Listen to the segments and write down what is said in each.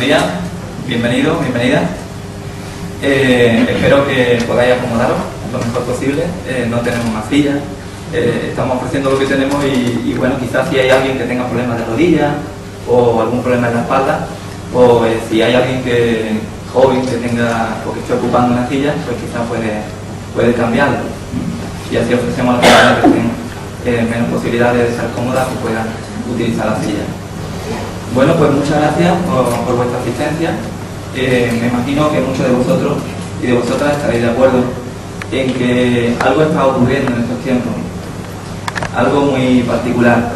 días, bienvenidos, bienvenidas. Espero que podáis acomodaros lo mejor posible. No tenemos más sillas, estamos ofreciendo lo que tenemos y bueno, quizás si hay alguien que tenga problemas de rodillas o algún problema en la espalda, o si hay alguien que joven que tenga o que esté ocupando una silla, pues quizás puede cambiarlo. Y así ofrecemos a las personas que tengan menos posibilidades de estar cómodas que puedan utilizar la silla. Bueno, pues muchas gracias por vuestra asistencia. Me imagino que muchos de vosotros y de vosotras estaréis de acuerdo en que algo está ocurriendo en estos tiempos, algo muy particular.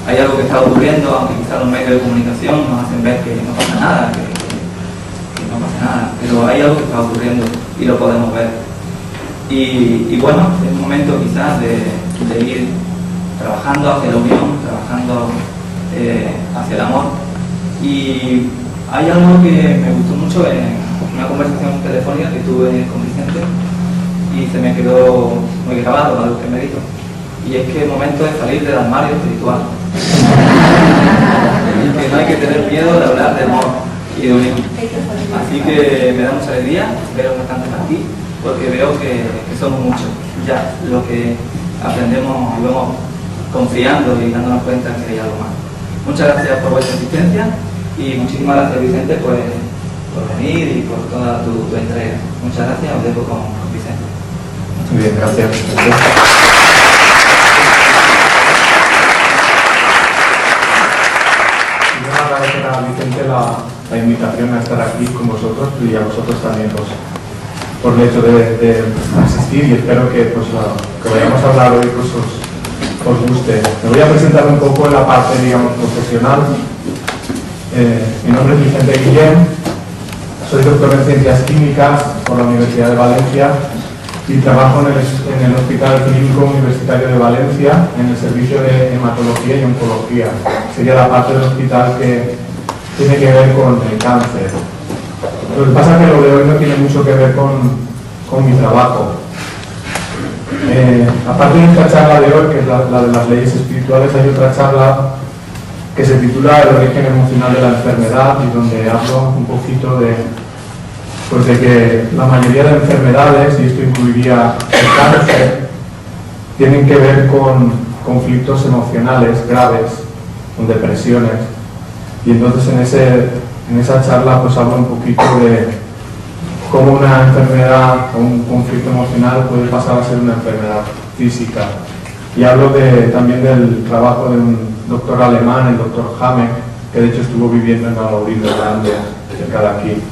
Hay algo que está ocurriendo, aunque quizás los medios de comunicación nos hacen ver que no pasa nada, que no pasa nada, pero hay algo que está ocurriendo y lo podemos ver. Y bueno, es un momento quizás de ir trabajando hacia la unión, trabajando hacia el amor. Y hay algo que me gustó mucho en una conversación telefónica que tuve con Vicente y se me quedó muy grabado algo que me dijo, y es que el momento de salir del armario espiritual y que no hay que tener miedo de hablar de amor y de unión. Así que me da mucha alegría veros bastantes aquí, porque veo que somos muchos ya los que aprendemos y vamos confiando y dándonos cuenta que hay algo más. Muchas gracias por vuestra asistencia y muchísimas gracias, Vicente, por venir y por toda tu entrega. Muchas gracias, os dejo con Vicente. Muy bien, gracias. Quiero agradecer a Vicente la invitación a estar aquí con vosotros y a vosotros también por el hecho de asistir, y espero que que vayamos a hablar hoy os guste. Me voy a presentar un poco en la parte, digamos, profesional. Mi nombre es Vicente Guillén, soy doctor en Ciencias Químicas por la Universidad de Valencia y trabajo en el Hospital Clínico Universitario de Valencia en el servicio de hematología y oncología. Sería la parte del hospital que tiene que ver con el cáncer. Lo que pasa es que lo de hoy no tiene mucho que ver con mi trabajo. Aparte de esta charla de hoy, que es la de las leyes espirituales, hay otra charla que se titula El origen emocional de la enfermedad, y donde hablo un poquito de que la mayoría de enfermedades, y esto incluiría el cáncer, tienen que ver con conflictos emocionales graves, con depresiones, y entonces en esa charla pues hablo un poquito de cómo una enfermedad o un conflicto emocional puede pasar a ser una enfermedad física. Y hablo también del trabajo de un doctor alemán, el doctor Hamek, que de hecho estuvo viviendo en Valladolid, Grande, cerca de aquí,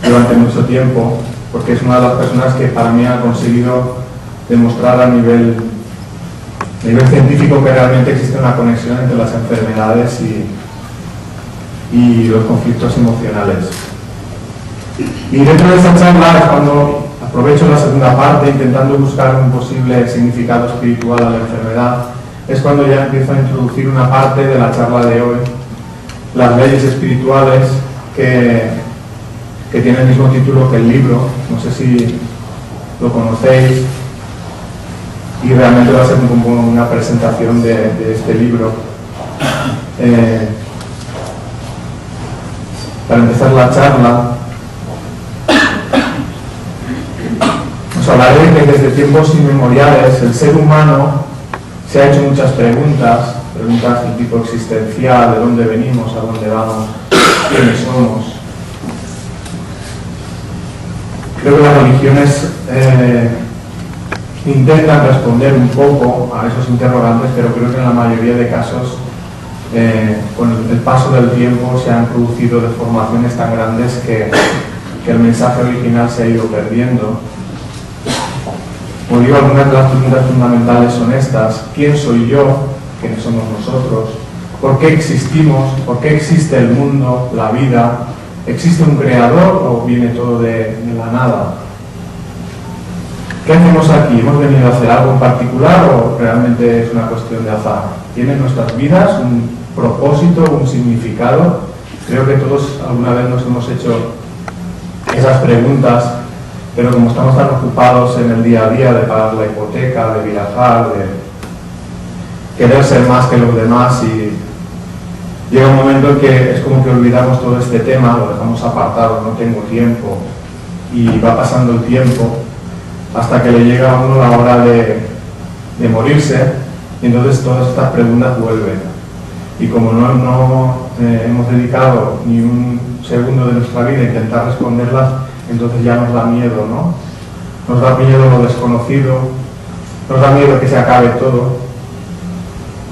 durante mucho tiempo, porque es una de las personas que para mí ha conseguido demostrar a nivel científico que realmente existe una conexión entre las enfermedades y los conflictos emocionales. Y dentro de esta charla es cuando aprovecho la segunda parte, intentando buscar un posible significado espiritual a la enfermedad. Es cuando ya empiezo a introducir una parte de la charla de hoy, las leyes espirituales, que tiene el mismo título que el libro. No sé si lo conocéis, y realmente va a ser como una presentación de este libro. Para empezar la charla, os hablaré de que desde tiempos inmemoriales el ser humano se ha hecho muchas preguntas de tipo existencial: de dónde venimos, a dónde vamos, quiénes somos. Creo que las religiones intentan responder un poco a esos interrogantes, pero creo que en la mayoría de casos, con el paso del tiempo, se han producido deformaciones tan grandes que el mensaje original se ha ido perdiendo. Como digo, algunas de las preguntas fundamentales son estas: ¿quién soy yo? ¿Quiénes somos nosotros? ¿Por qué existimos? ¿Por qué existe el mundo, la vida? ¿Existe un creador o viene todo de la nada? ¿Qué hacemos aquí? ¿Hemos venido a hacer algo en particular o realmente es una cuestión de azar? ¿Tienen nuestras vidas un propósito, un significado? Creo que todos alguna vez nos hemos hecho esas preguntas, pero como estamos tan ocupados en el día a día de pagar la hipoteca, de viajar, de querer ser más que los demás y llega un momento en que es como que olvidamos todo este tema, lo dejamos apartado, no tengo tiempo, y va pasando el tiempo hasta que le llega a uno la hora de morirse, y entonces todas estas preguntas vuelven. Y como no hemos dedicado ni un segundo de nuestra vida a intentar responderlas, entonces ya nos da miedo, ¿no? Nos da miedo lo desconocido, nos da miedo que se acabe todo.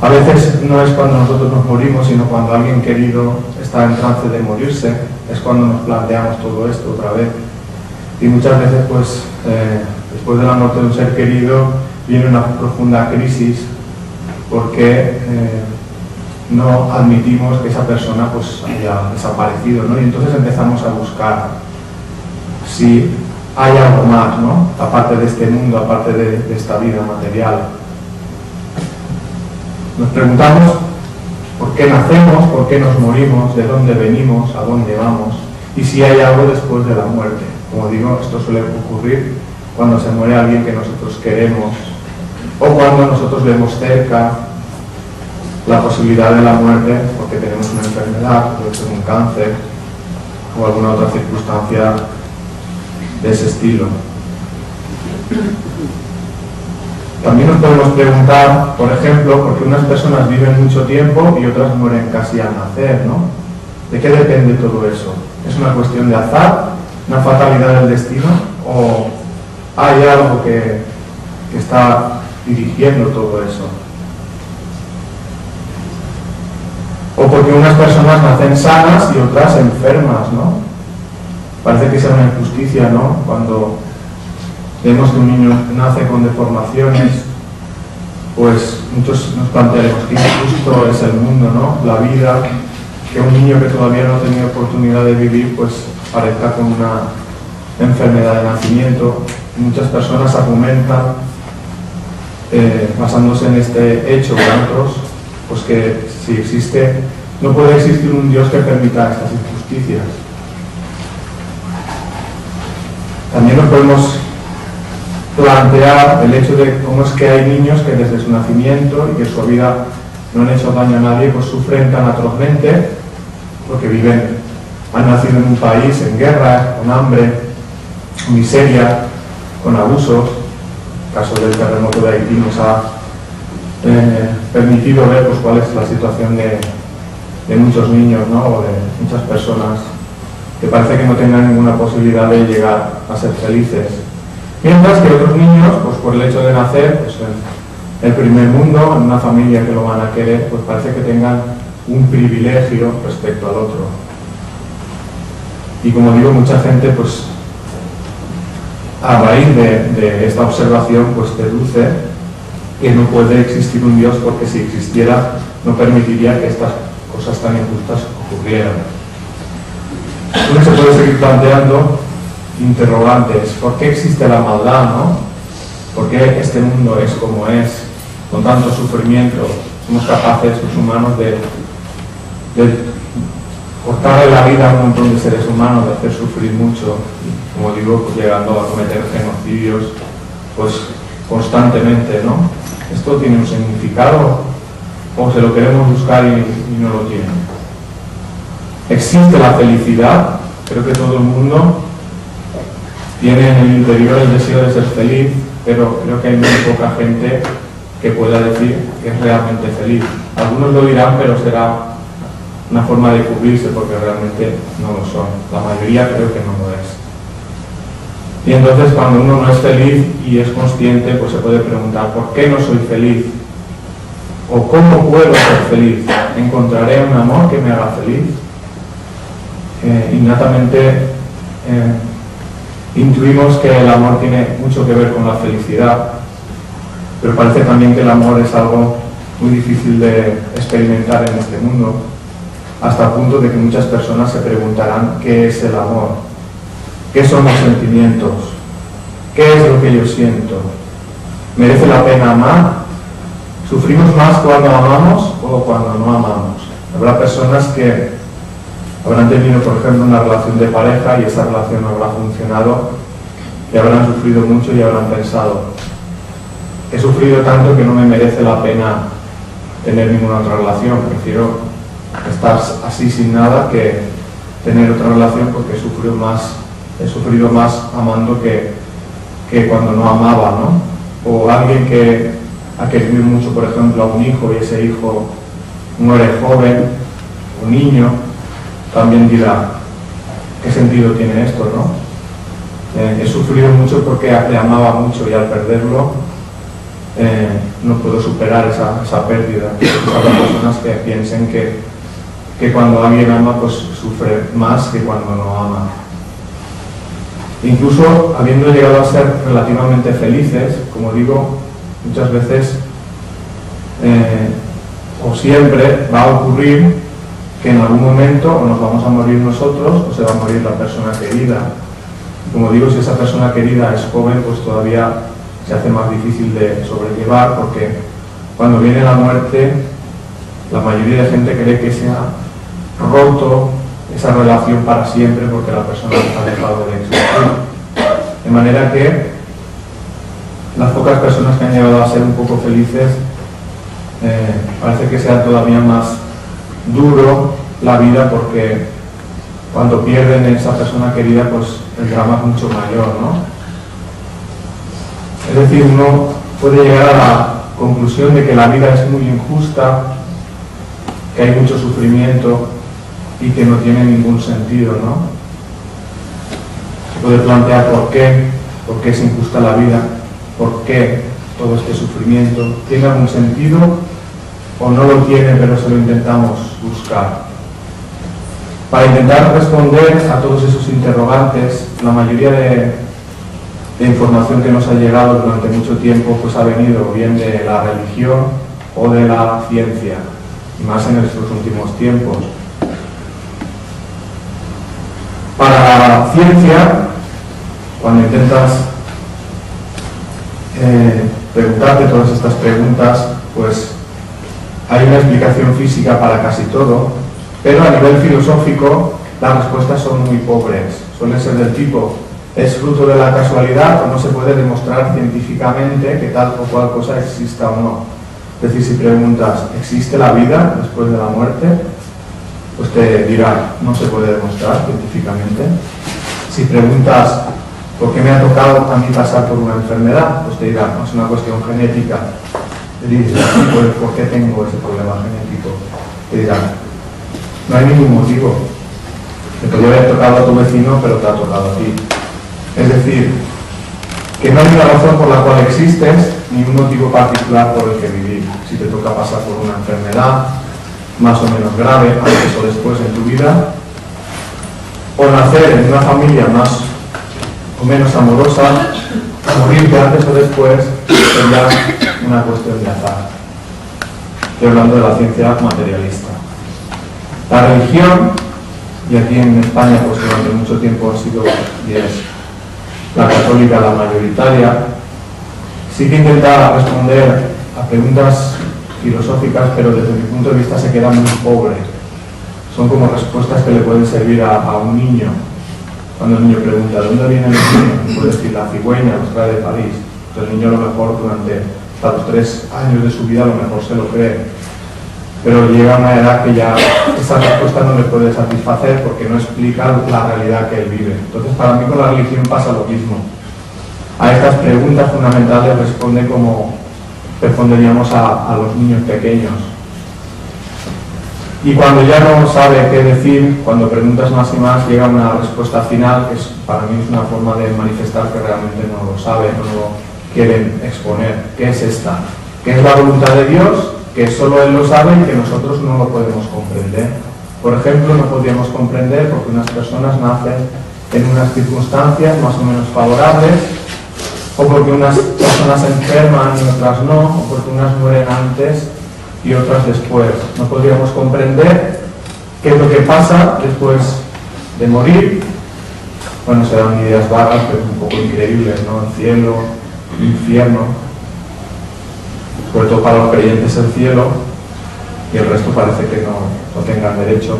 A veces no es cuando nosotros nos morimos, sino cuando alguien querido está en trance de morirse, es cuando nos planteamos todo esto otra vez. Y muchas veces, pues, después de la muerte de un ser querido, viene una profunda crisis, porque no admitimos que esa persona pues haya desaparecido, ¿no? Y entonces empezamos a buscar si hay algo más, ¿no? Aparte de este mundo, aparte de esta vida material. Nos preguntamos por qué nacemos, por qué nos morimos, de dónde venimos, a dónde vamos, y si hay algo después de la muerte. Como digo, esto suele ocurrir cuando se muere alguien que nosotros queremos, o cuando nosotros vemos cerca la posibilidad de la muerte porque tenemos una enfermedad, puede ser un cáncer o alguna otra circunstancia de ese estilo. También nos podemos preguntar, por ejemplo, por qué unas personas viven mucho tiempo y otras mueren casi al nacer, ¿no? ¿De qué depende todo eso? ¿Es una cuestión de azar, una fatalidad del destino, o hay algo que está dirigiendo todo eso? O porque unas personas nacen sanas y otras enfermas, ¿no? Parece que sea una injusticia, ¿no? Cuando vemos que un niño nace con deformaciones, pues muchos nos plantearemos que injusto es el mundo, ¿no? La vida, que un niño que todavía no ha tenido oportunidad de vivir, pues parezca con una enfermedad de nacimiento. Muchas personas argumentan, basándose en este hecho o en otros, pues que si no puede existir un Dios que permita estas injusticias. También nos podemos plantear el hecho de cómo es que hay niños que desde su nacimiento y que su vida no han hecho daño a nadie, pues sufren tan atrozmente, porque han nacido en un país en guerra, con hambre, con miseria, con abusos. El caso del terremoto de Haití nos ha permitido ver pues, cuál es la situación de muchos niños, ¿no? O de muchas personas que parece que no tengan ninguna posibilidad de llegar a ser felices. Mientras que otros niños, pues por el hecho de nacer pues, en el primer mundo, en una familia que lo van a querer, pues parece que tengan un privilegio respecto al otro. Y como digo, mucha gente, pues a raíz de esta observación, pues deduce que no puede existir un Dios, porque si existiera no permitiría que estas cosas tan injustas ocurrieran. Uno se puede seguir planteando interrogantes. ¿Por qué existe la maldad, no? ¿Por qué este mundo es como es, con tanto sufrimiento? Somos capaces, los humanos, de cortarle la vida a un montón de seres humanos, de hacer sufrir mucho, y, como digo, pues llegando a cometer genocidios pues constantemente, ¿no? ¿Esto tiene un significado o se lo queremos buscar y no lo tiene? ¿Existe la felicidad? Creo que todo el mundo tiene en el interior el deseo de ser feliz, pero creo que hay muy poca gente que pueda decir que es realmente feliz. Algunos lo dirán, pero será una forma de cubrirse, porque realmente no lo son. La mayoría creo que no lo es. Y entonces, cuando uno no es feliz y es consciente, pues se puede preguntar, ¿por qué no soy feliz? ¿O cómo puedo ser feliz? ¿Encontraré un amor que me haga feliz? Innatamente intuimos que el amor tiene mucho que ver con la felicidad, pero parece también que el amor es algo muy difícil de experimentar en este mundo, hasta el punto de que muchas personas se preguntarán ¿qué es el amor? ¿Qué son los sentimientos? ¿Qué es lo que yo siento? ¿Merece la pena amar? ¿Sufrimos más cuando amamos o cuando no amamos? Habrá personas que habrán tenido, por ejemplo, una relación de pareja y esa relación no habrá funcionado, y habrán sufrido mucho y habrán pensado, he sufrido tanto que no me merece la pena tener ninguna otra relación, prefiero estar así sin nada que tener otra relación, porque he sufrido más amando que cuando no amaba, ¿no? O alguien que ha querido mucho, por ejemplo, a un hijo y ese hijo muere joven, un niño, también dirá, ¿qué sentido tiene esto, no? He sufrido mucho porque le amaba mucho y al perderlo no puedo superar esa pérdida. Hay personas que piensen que cuando alguien ama pues sufre más que cuando no ama. Incluso habiendo llegado a ser relativamente felices, como digo, muchas veces o siempre va a ocurrir que en algún momento o nos vamos a morir nosotros o se va a morir la persona querida. Como digo, si esa persona querida es joven, pues todavía se hace más difícil de sobrellevar, porque cuando viene la muerte, la mayoría de gente cree que se ha roto esa relación para siempre porque la persona ha dejado de existir. De manera que las pocas personas que han llegado a ser un poco felices, parece que sea todavía más duro la vida, porque cuando pierden a esa persona querida, pues el drama es mucho mayor, ¿no? Es decir, uno puede llegar a la conclusión de que la vida es muy injusta, que hay mucho sufrimiento y que no tiene ningún sentido, ¿no? Se puede plantear por qué es injusta la vida, por qué todo este sufrimiento, ¿tiene algún sentido o no lo tiene, pero se lo intentamos buscar? Para intentar responder a todos esos interrogantes, la mayoría de información que nos ha llegado durante mucho tiempo pues ha venido bien de la religión o de la ciencia, y más en estos últimos tiempos. Para la ciencia, cuando intentas preguntarte todas estas preguntas, pues hay una explicación física para casi todo, pero a nivel filosófico las respuestas son muy pobres. Suelen ser del tipo, ¿es fruto de la casualidad o no se puede demostrar científicamente que tal o cual cosa exista o no? Es decir, si preguntas, ¿existe la vida después de la muerte? Pues te dirá, no se puede demostrar científicamente. Si preguntas, ¿por qué me ha tocado a mí pasar por una enfermedad? Pues te dirá, no es una cuestión genética. Te dices, ¿por qué tengo ese problema genético? Te dirá, no hay ningún motivo. Te podría haber tocado a tu vecino, pero te ha tocado a ti. Es decir, que no hay una razón por la cual existes, ni un motivo particular por el que vivir. Si te toca pasar por una enfermedad más o menos grave, antes o después en tu vida, o nacer en una familia más o menos amorosa, morirte antes o después, sería una cuestión de azar. Estoy hablando de la ciencia materialista. La religión, y aquí en España pues durante mucho tiempo ha sido y es la católica la mayoritaria, sí que intenta responder a preguntas filosóficas, pero desde mi punto de vista se queda muy pobre. Son como respuestas que le pueden servir a un niño. Cuando el niño pregunta, ¿de dónde viene el niño? Puede decir, la cigüeña nos trae de París. Entonces el niño a lo mejor durante hasta los 3 años de su vida a lo mejor se lo cree. Pero llega a una edad que ya esa respuesta no le puede satisfacer porque no explica la realidad que él vive. Entonces para mí con la religión pasa lo mismo. A estas preguntas fundamentales responde como responderíamos a los niños pequeños. Y cuando ya no sabe qué decir, cuando preguntas más y más, llega una respuesta final que para mí es una forma de manifestar que realmente no lo sabe, no lo quieren exponer. ¿Qué es esta? ¿Qué es la voluntad de Dios? Que solo Él lo sabe y que nosotros no lo podemos comprender. Por ejemplo, no podríamos comprender porque unas personas nacen en unas circunstancias más o menos favorables, o porque unas personas se enferman y otras no, o porque unas mueren antes y otras después. No podríamos comprender qué es lo que pasa después de morir. Bueno, se dan ideas vagas, pero un poco increíbles, ¿no? El cielo, el infierno. Sobre todo para los creyentes el cielo, y el resto parece que no tengan derecho.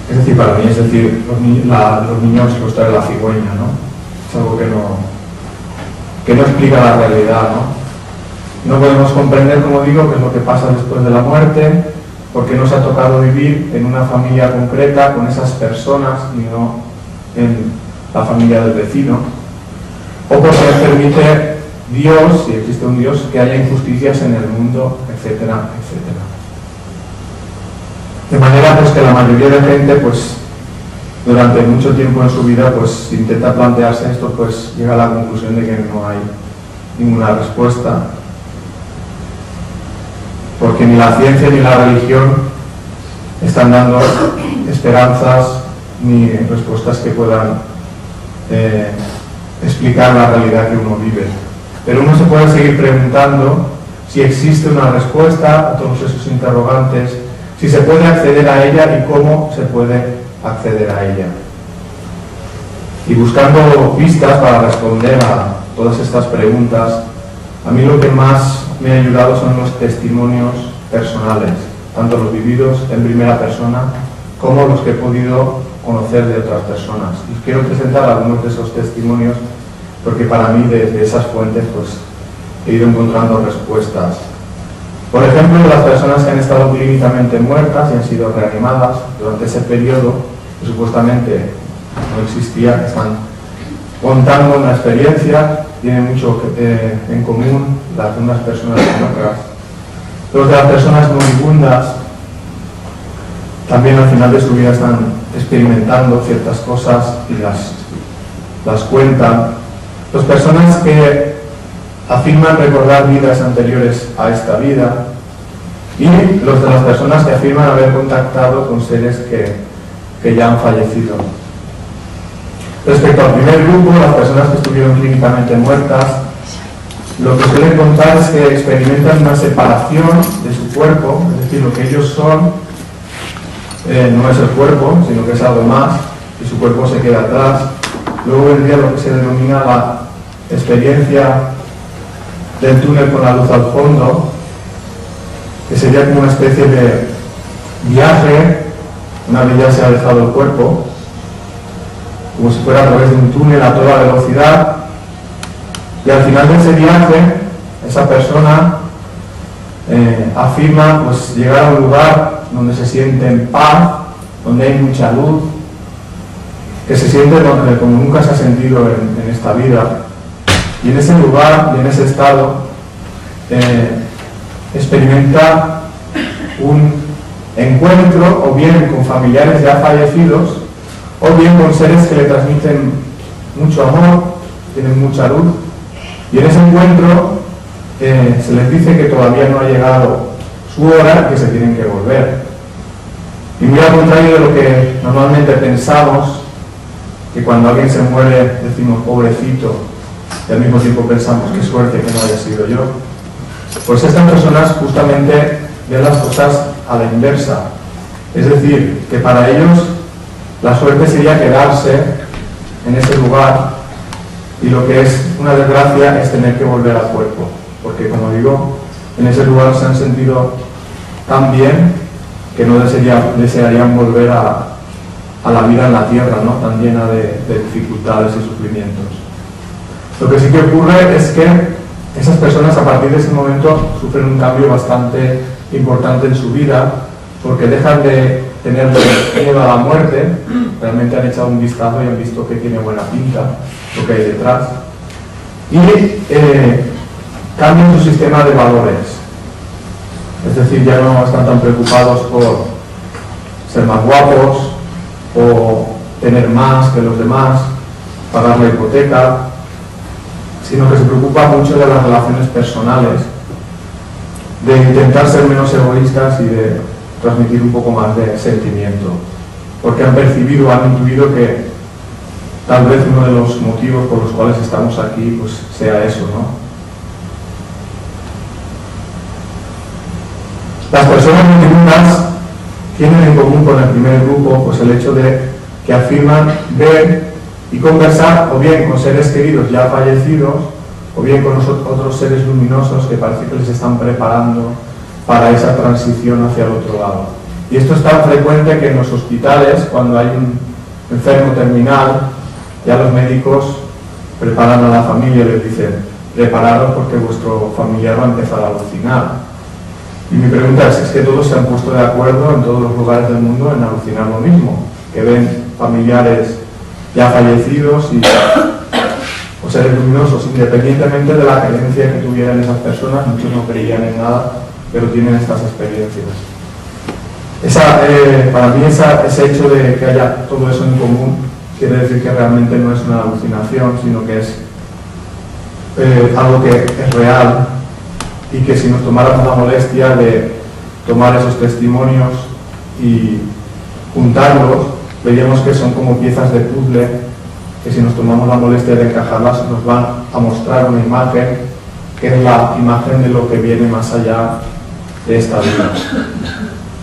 Es decir, para mí, es decir, los niños los trae la cigüeña, ¿no? Es algo que no explica la realidad, ¿no? No podemos comprender, como digo, qué es lo que pasa después de la muerte, porque nos ha tocado vivir en una familia concreta con esas personas y no en la familia del vecino, o porque permite Dios, si existe un Dios, que haya injusticias en el mundo, etcétera, etcétera. De manera pues que la mayoría de gente pues durante mucho tiempo en su vida pues intenta plantearse esto, pues llega a la conclusión de que no hay ninguna respuesta, porque ni la ciencia ni la religión están dando esperanzas ni respuestas que puedan explicar la realidad que uno vive. Pero uno se puede seguir preguntando si existe una respuesta a todos esos interrogantes, si se puede acceder a ella y cómo se puede acceder a ella. Y buscando pistas para responder a todas estas preguntas, a mí lo que más me ha ayudado son los testimonios personales, tanto los vividos en primera persona como los que he podido conocer de otras personas. Y os quiero presentar algunos de esos testimonios porque para mí desde esas fuentes pues he ido encontrando respuestas. Por ejemplo, las personas que han estado clínicamente muertas y han sido reanimadas durante ese periodo que supuestamente no existía, que están contando una experiencia, tienen mucho en común las de unas personas con otras. Los de las personas moribundas también al final de su vida están experimentando ciertas cosas y las cuentan. Las personas que afirman recordar vidas anteriores a esta vida, y los de las personas que afirman haber contactado con seres que ya han fallecido. Respecto al primer grupo, las personas que estuvieron clínicamente muertas, lo que suelen contar es que experimentan una separación de su cuerpo, es decir, lo que ellos son no es el cuerpo, sino que es algo más, y su cuerpo se queda atrás. Luego vendría lo que se denomina la experiencia del túnel con la luz al fondo, que sería como una especie de viaje, una vez ya se ha dejado el cuerpo, como si fuera a través de un túnel a toda velocidad, y al final de ese viaje, esa persona afirma pues llegar a un lugar donde se siente en paz, donde hay mucha luz, que se siente como nunca se ha sentido en esta vida, y en ese lugar y en ese estado experimenta un encuentro o bien con familiares ya fallecidos o bien con seres que le transmiten mucho amor, tienen mucha luz, y en ese encuentro se les dice que todavía no ha llegado su hora y que se tienen que volver. Y muy al contrario de lo que normalmente pensamos, que cuando alguien se muere decimos pobrecito y al mismo tiempo pensamos qué suerte que no haya sido yo, pues estas personas justamente ven las cosas a la inversa. Es decir, que para ellos la suerte sería quedarse en ese lugar, y lo que es una desgracia es tener que volver al cuerpo, porque como digo, en ese lugar se han sentido tan bien que no desearían volver a la vida en la tierra, ¿no? Tan llena de dificultades y sufrimientos. Lo que sí que ocurre es que esas personas a partir de ese momento sufren un cambio bastante importante en su vida, porque dejan de tener miedo a la muerte, realmente han echado un vistazo y han visto que tiene buena pinta lo que hay detrás, y cambian su sistema de valores. Es decir, ya no están tan preocupados por ser más guapos o tener más que los demás, pagar la hipoteca, sino que se preocupa mucho de las relaciones personales, de intentar ser menos egoístas y de transmitir un poco más de sentimiento, porque han percibido, han intuido que tal vez uno de los motivos por los cuales estamos aquí pues sea eso, ¿no? Las personas moribundas tienen en común con el primer grupo pues el hecho de que afirman ver y conversar o bien con seres queridos ya fallecidos o bien con otros seres luminosos que parece que les están preparando para esa transición hacia el otro lado. Y esto es tan frecuente que en los hospitales, cuando hay un enfermo terminal, ya los médicos preparan a la familia y les dicen: prepararos porque vuestro familiar va a empezar a alucinar. Y mi pregunta es que todos se han puesto de acuerdo en todos los lugares del mundo en alucinar lo mismo, que ven familiares ya fallecidos o seres luminosos, independientemente de la creencia que tuvieran esas personas. Muchos no creían en nada, pero tienen estas experiencias. Para mí ese hecho de que haya todo eso en común quiere decir que realmente no es una alucinación, sino que es algo que es real, y que si nos tomáramos la molestia de tomar esos testimonios y juntarlos, veríamos que son como piezas de puzzle, que si nos tomamos la molestia de encajarlas nos van a mostrar una imagen que es la imagen de lo que viene más allá de esta vida.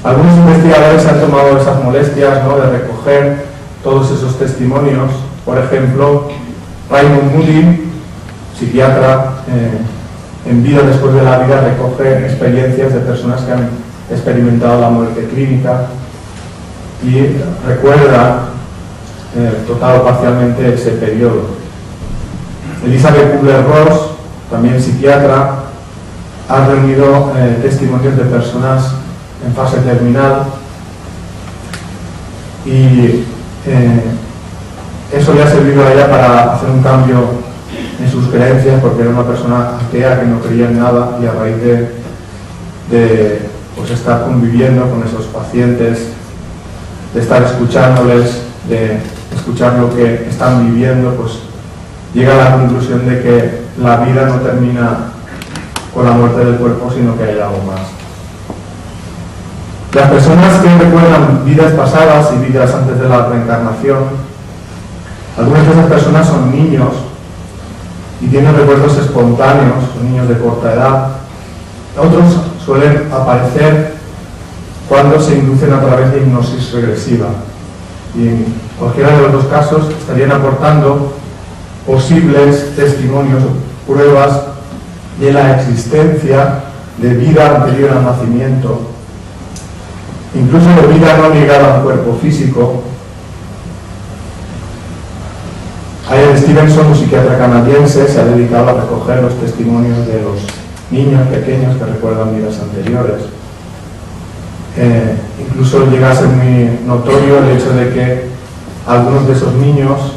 Algunos investigadores han tomado esas molestias, ¿no?, de recoger todos esos testimonios. Por ejemplo, Raymond Moody, psiquiatra, en Vida después de la vida, recoge experiencias de personas que han experimentado la muerte clínica y recuerda total o parcialmente ese periodo. Elizabeth Kubler-Ross, también psiquiatra, ha reunido testimonios de personas en fase terminal y eso le ha servido a ella para hacer un cambio en sus creencias, porque era una persona atea que no creía en nada, y a raíz de pues, estar conviviendo con esos pacientes, de estar escuchándoles, de escuchar lo que están viviendo, pues llega a la conclusión de que la vida no termina con la muerte del cuerpo, sino que hay algo más. Las personas que recuerdan vidas pasadas y vidas antes de la reencarnación, algunas de esas personas son niños y tienen recuerdos espontáneos, son niños de corta edad. Otros suelen aparecer cuando se inducen a través de hipnosis regresiva. Y en cualquiera de los dos casos estarían aportando posibles testimonios o pruebas de la existencia de vida anterior al nacimiento, incluso de vida no ligada a un cuerpo físico. Ian Stevenson, un psiquiatra canadiense, se ha dedicado a recoger los testimonios de los niños pequeños que recuerdan vidas anteriores. Incluso llega a ser muy notorio el hecho de que algunos de esos niños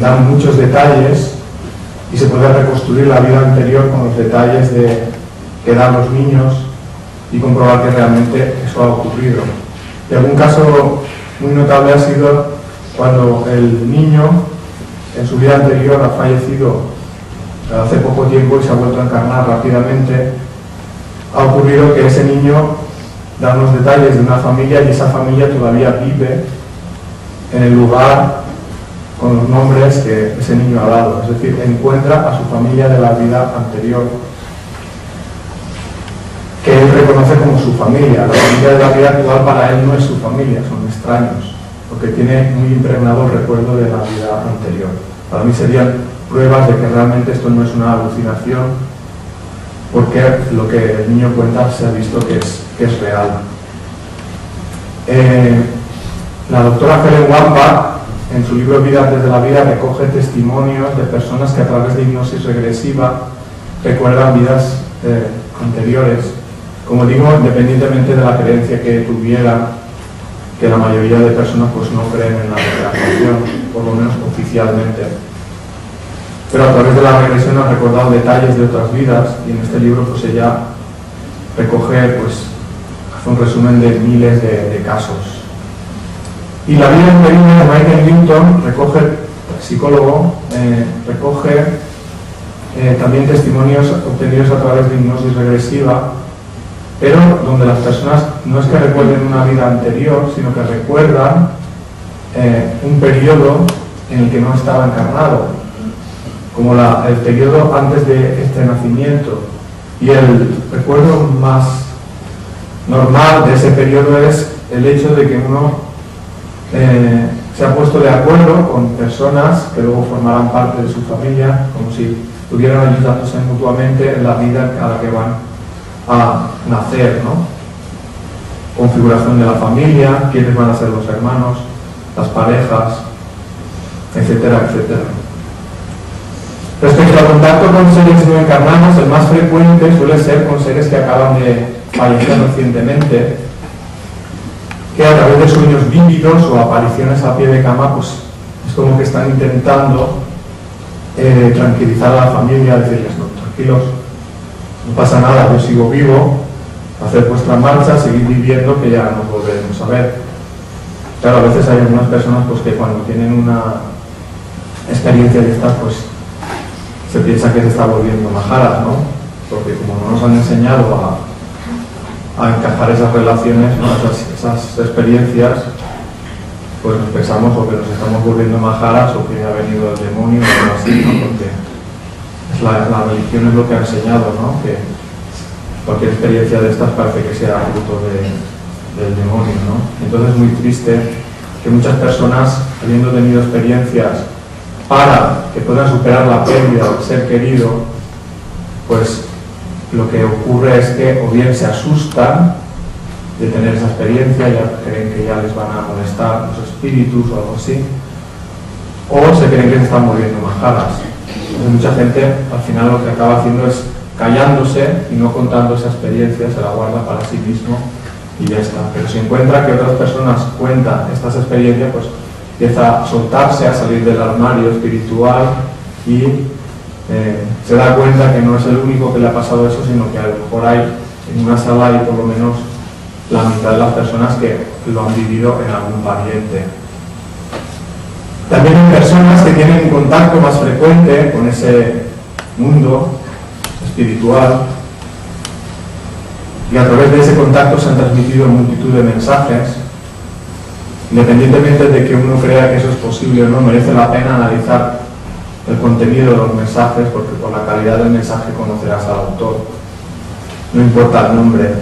dan muchos detalles y se puede reconstruir la vida anterior con los detalles que dan los niños y comprobar que realmente eso ha ocurrido. Y algún caso muy notable ha sido cuando el niño en su vida anterior ha fallecido hace poco tiempo y se ha vuelto a encarnar rápidamente. Ha ocurrido que ese niño da unos detalles de una familia y esa familia todavía vive en el lugar con los nombres que ese niño ha dado. Es decir, encuentra a su familia de la vida anterior, que él reconoce como su familia. La familia de la vida actual para él no es su familia, son extraños, porque tiene muy impregnado el recuerdo de la vida anterior. Para mí serían pruebas de que realmente esto no es una alucinación, porque lo que el niño cuenta se ha visto que es real. La doctora Helen Wambach, en su libro Vida antes de la vida, recoge testimonios de personas que a través de hipnosis regresiva recuerdan vidas anteriores. Como digo, independientemente de la creencia que tuvieran, que la mayoría de personas pues no creen en la reencarnación, por lo menos oficialmente. Pero a través de la regresión ha recordado detalles de otras vidas, y en este libro pues ella recoge, pues hace un resumen de miles de casos. Y la vida interior de Michael Newton recoge, psicólogo, recoge también testimonios obtenidos a través de hipnosis regresiva, pero donde las personas no es que recuerden una vida anterior, sino que recuerdan un periodo en el que no estaba encarnado, como el periodo antes de este nacimiento. Y el recuerdo más normal de ese periodo es el hecho de que uno se ha puesto de acuerdo con personas que luego formarán parte de su familia, como si estuvieran ayudándose mutuamente en la vida a la que van a nacer, ¿no? Configuración de la familia, quiénes van a ser los hermanos, las parejas, etcétera, etcétera. Respecto al contacto con seres no encarnados, el más frecuente suele ser con seres que acaban de fallecer recientemente, que a través de sueños vívidos o apariciones a pie de cama, pues es como que están intentando tranquilizar a la familia, decirles, no, tranquilos, no pasa nada, yo sigo vivo, hacer vuestra marcha, seguir viviendo, que ya nos volveremos a ver. Claro, a veces hay algunas personas pues, que cuando tienen una experiencia de estas, pues se piensa que se está volviendo majaras, ¿no? Porque como no nos han enseñado a encajar esas relaciones, ¿no? esas experiencias, pues nos pensamos o que nos estamos volviendo majaras o que ha venido el demonio o algo así, ¿no? Porque la religión es lo que ha enseñado, ¿no? Que cualquier experiencia de estas parece que sea fruto del demonio, ¿no? Entonces es muy triste que muchas personas, habiendo tenido experiencias para que puedan superar la pérdida del ser querido, pues lo que ocurre es que o bien se asustan de tener esa experiencia, ya creen que ya les van a molestar los espíritus o algo así, o se creen que se están volviendo majaras. Entonces mucha gente al final lo que acaba haciendo es callándose y no contando esa experiencia, se la guarda para sí mismo y ya está. Pero si encuentra que otras personas cuentan estas experiencias, pues empieza a soltarse, a salir del armario espiritual y se da cuenta que no es el único que le ha pasado eso, sino que a lo mejor hay en una sala hay por lo menos la mitad de las personas que lo han vivido en algún pariente. También hay personas que tienen un contacto más frecuente con ese mundo espiritual y a través de ese contacto se han transmitido multitud de mensajes. Independientemente de que uno crea que eso es posible o no, merece la pena analizar el contenido de los mensajes, porque por la calidad del mensaje conocerás al autor. No importa el nombre,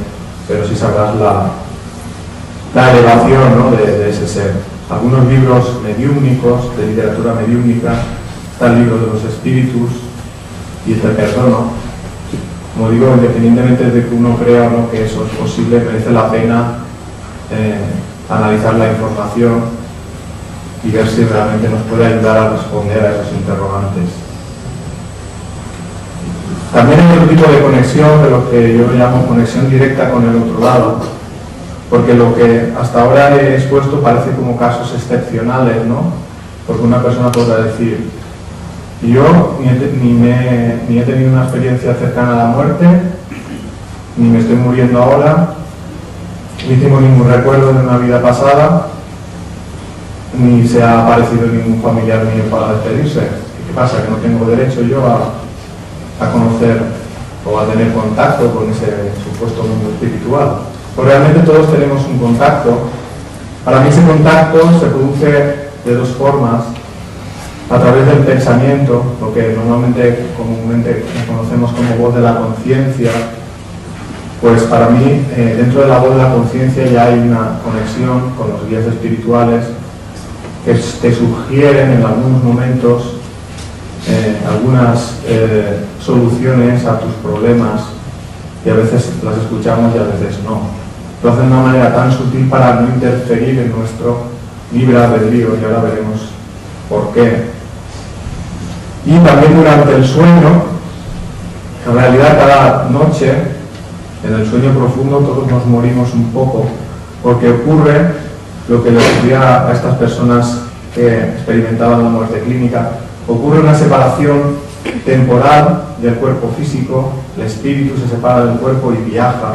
pero sí sabrás la elevación, ¿no? de ese ser. Algunos libros mediúmnicos, de literatura mediúmnica, está el libro de los espíritus y el perdono. Como digo, independientemente de que uno crea o no que eso es posible, merece la pena analizar la información y ver si realmente nos puede ayudar a responder a esos interrogantes. También hay otro tipo de conexión, de lo que yo llamo conexión directa con el otro lado, porque lo que hasta ahora he expuesto parece como casos excepcionales, ¿no? Porque una persona podrá decir, yo ni he tenido una experiencia cercana a la muerte, ni me estoy muriendo ahora, ni tengo ningún recuerdo de una vida pasada, ni se ha aparecido ningún familiar mío para despedirse. ¿Qué pasa? ¿Que no tengo derecho yo a conocer o a tener contacto con ese supuesto mundo espiritual? Pues realmente todos tenemos un contacto. Para mí ese contacto se produce de dos formas: a través del pensamiento, lo que comúnmente conocemos como voz de la conciencia. Pues para mí, dentro de la voz de la conciencia ya hay una conexión con los guías espirituales que te sugieren en algunos momentos algunas soluciones a tus problemas, y a veces las escuchamos y a veces no. Lo hacen de una manera tan sutil para no interferir en nuestro libre albedrío, y ahora veremos por qué. Y también durante el sueño, en realidad cada noche, en el sueño profundo, todos nos morimos un poco, porque ocurre lo que le ocurría a estas personas que experimentaban la muerte clínica. Ocurre una separación temporal del cuerpo físico, el espíritu se separa del cuerpo y viaja.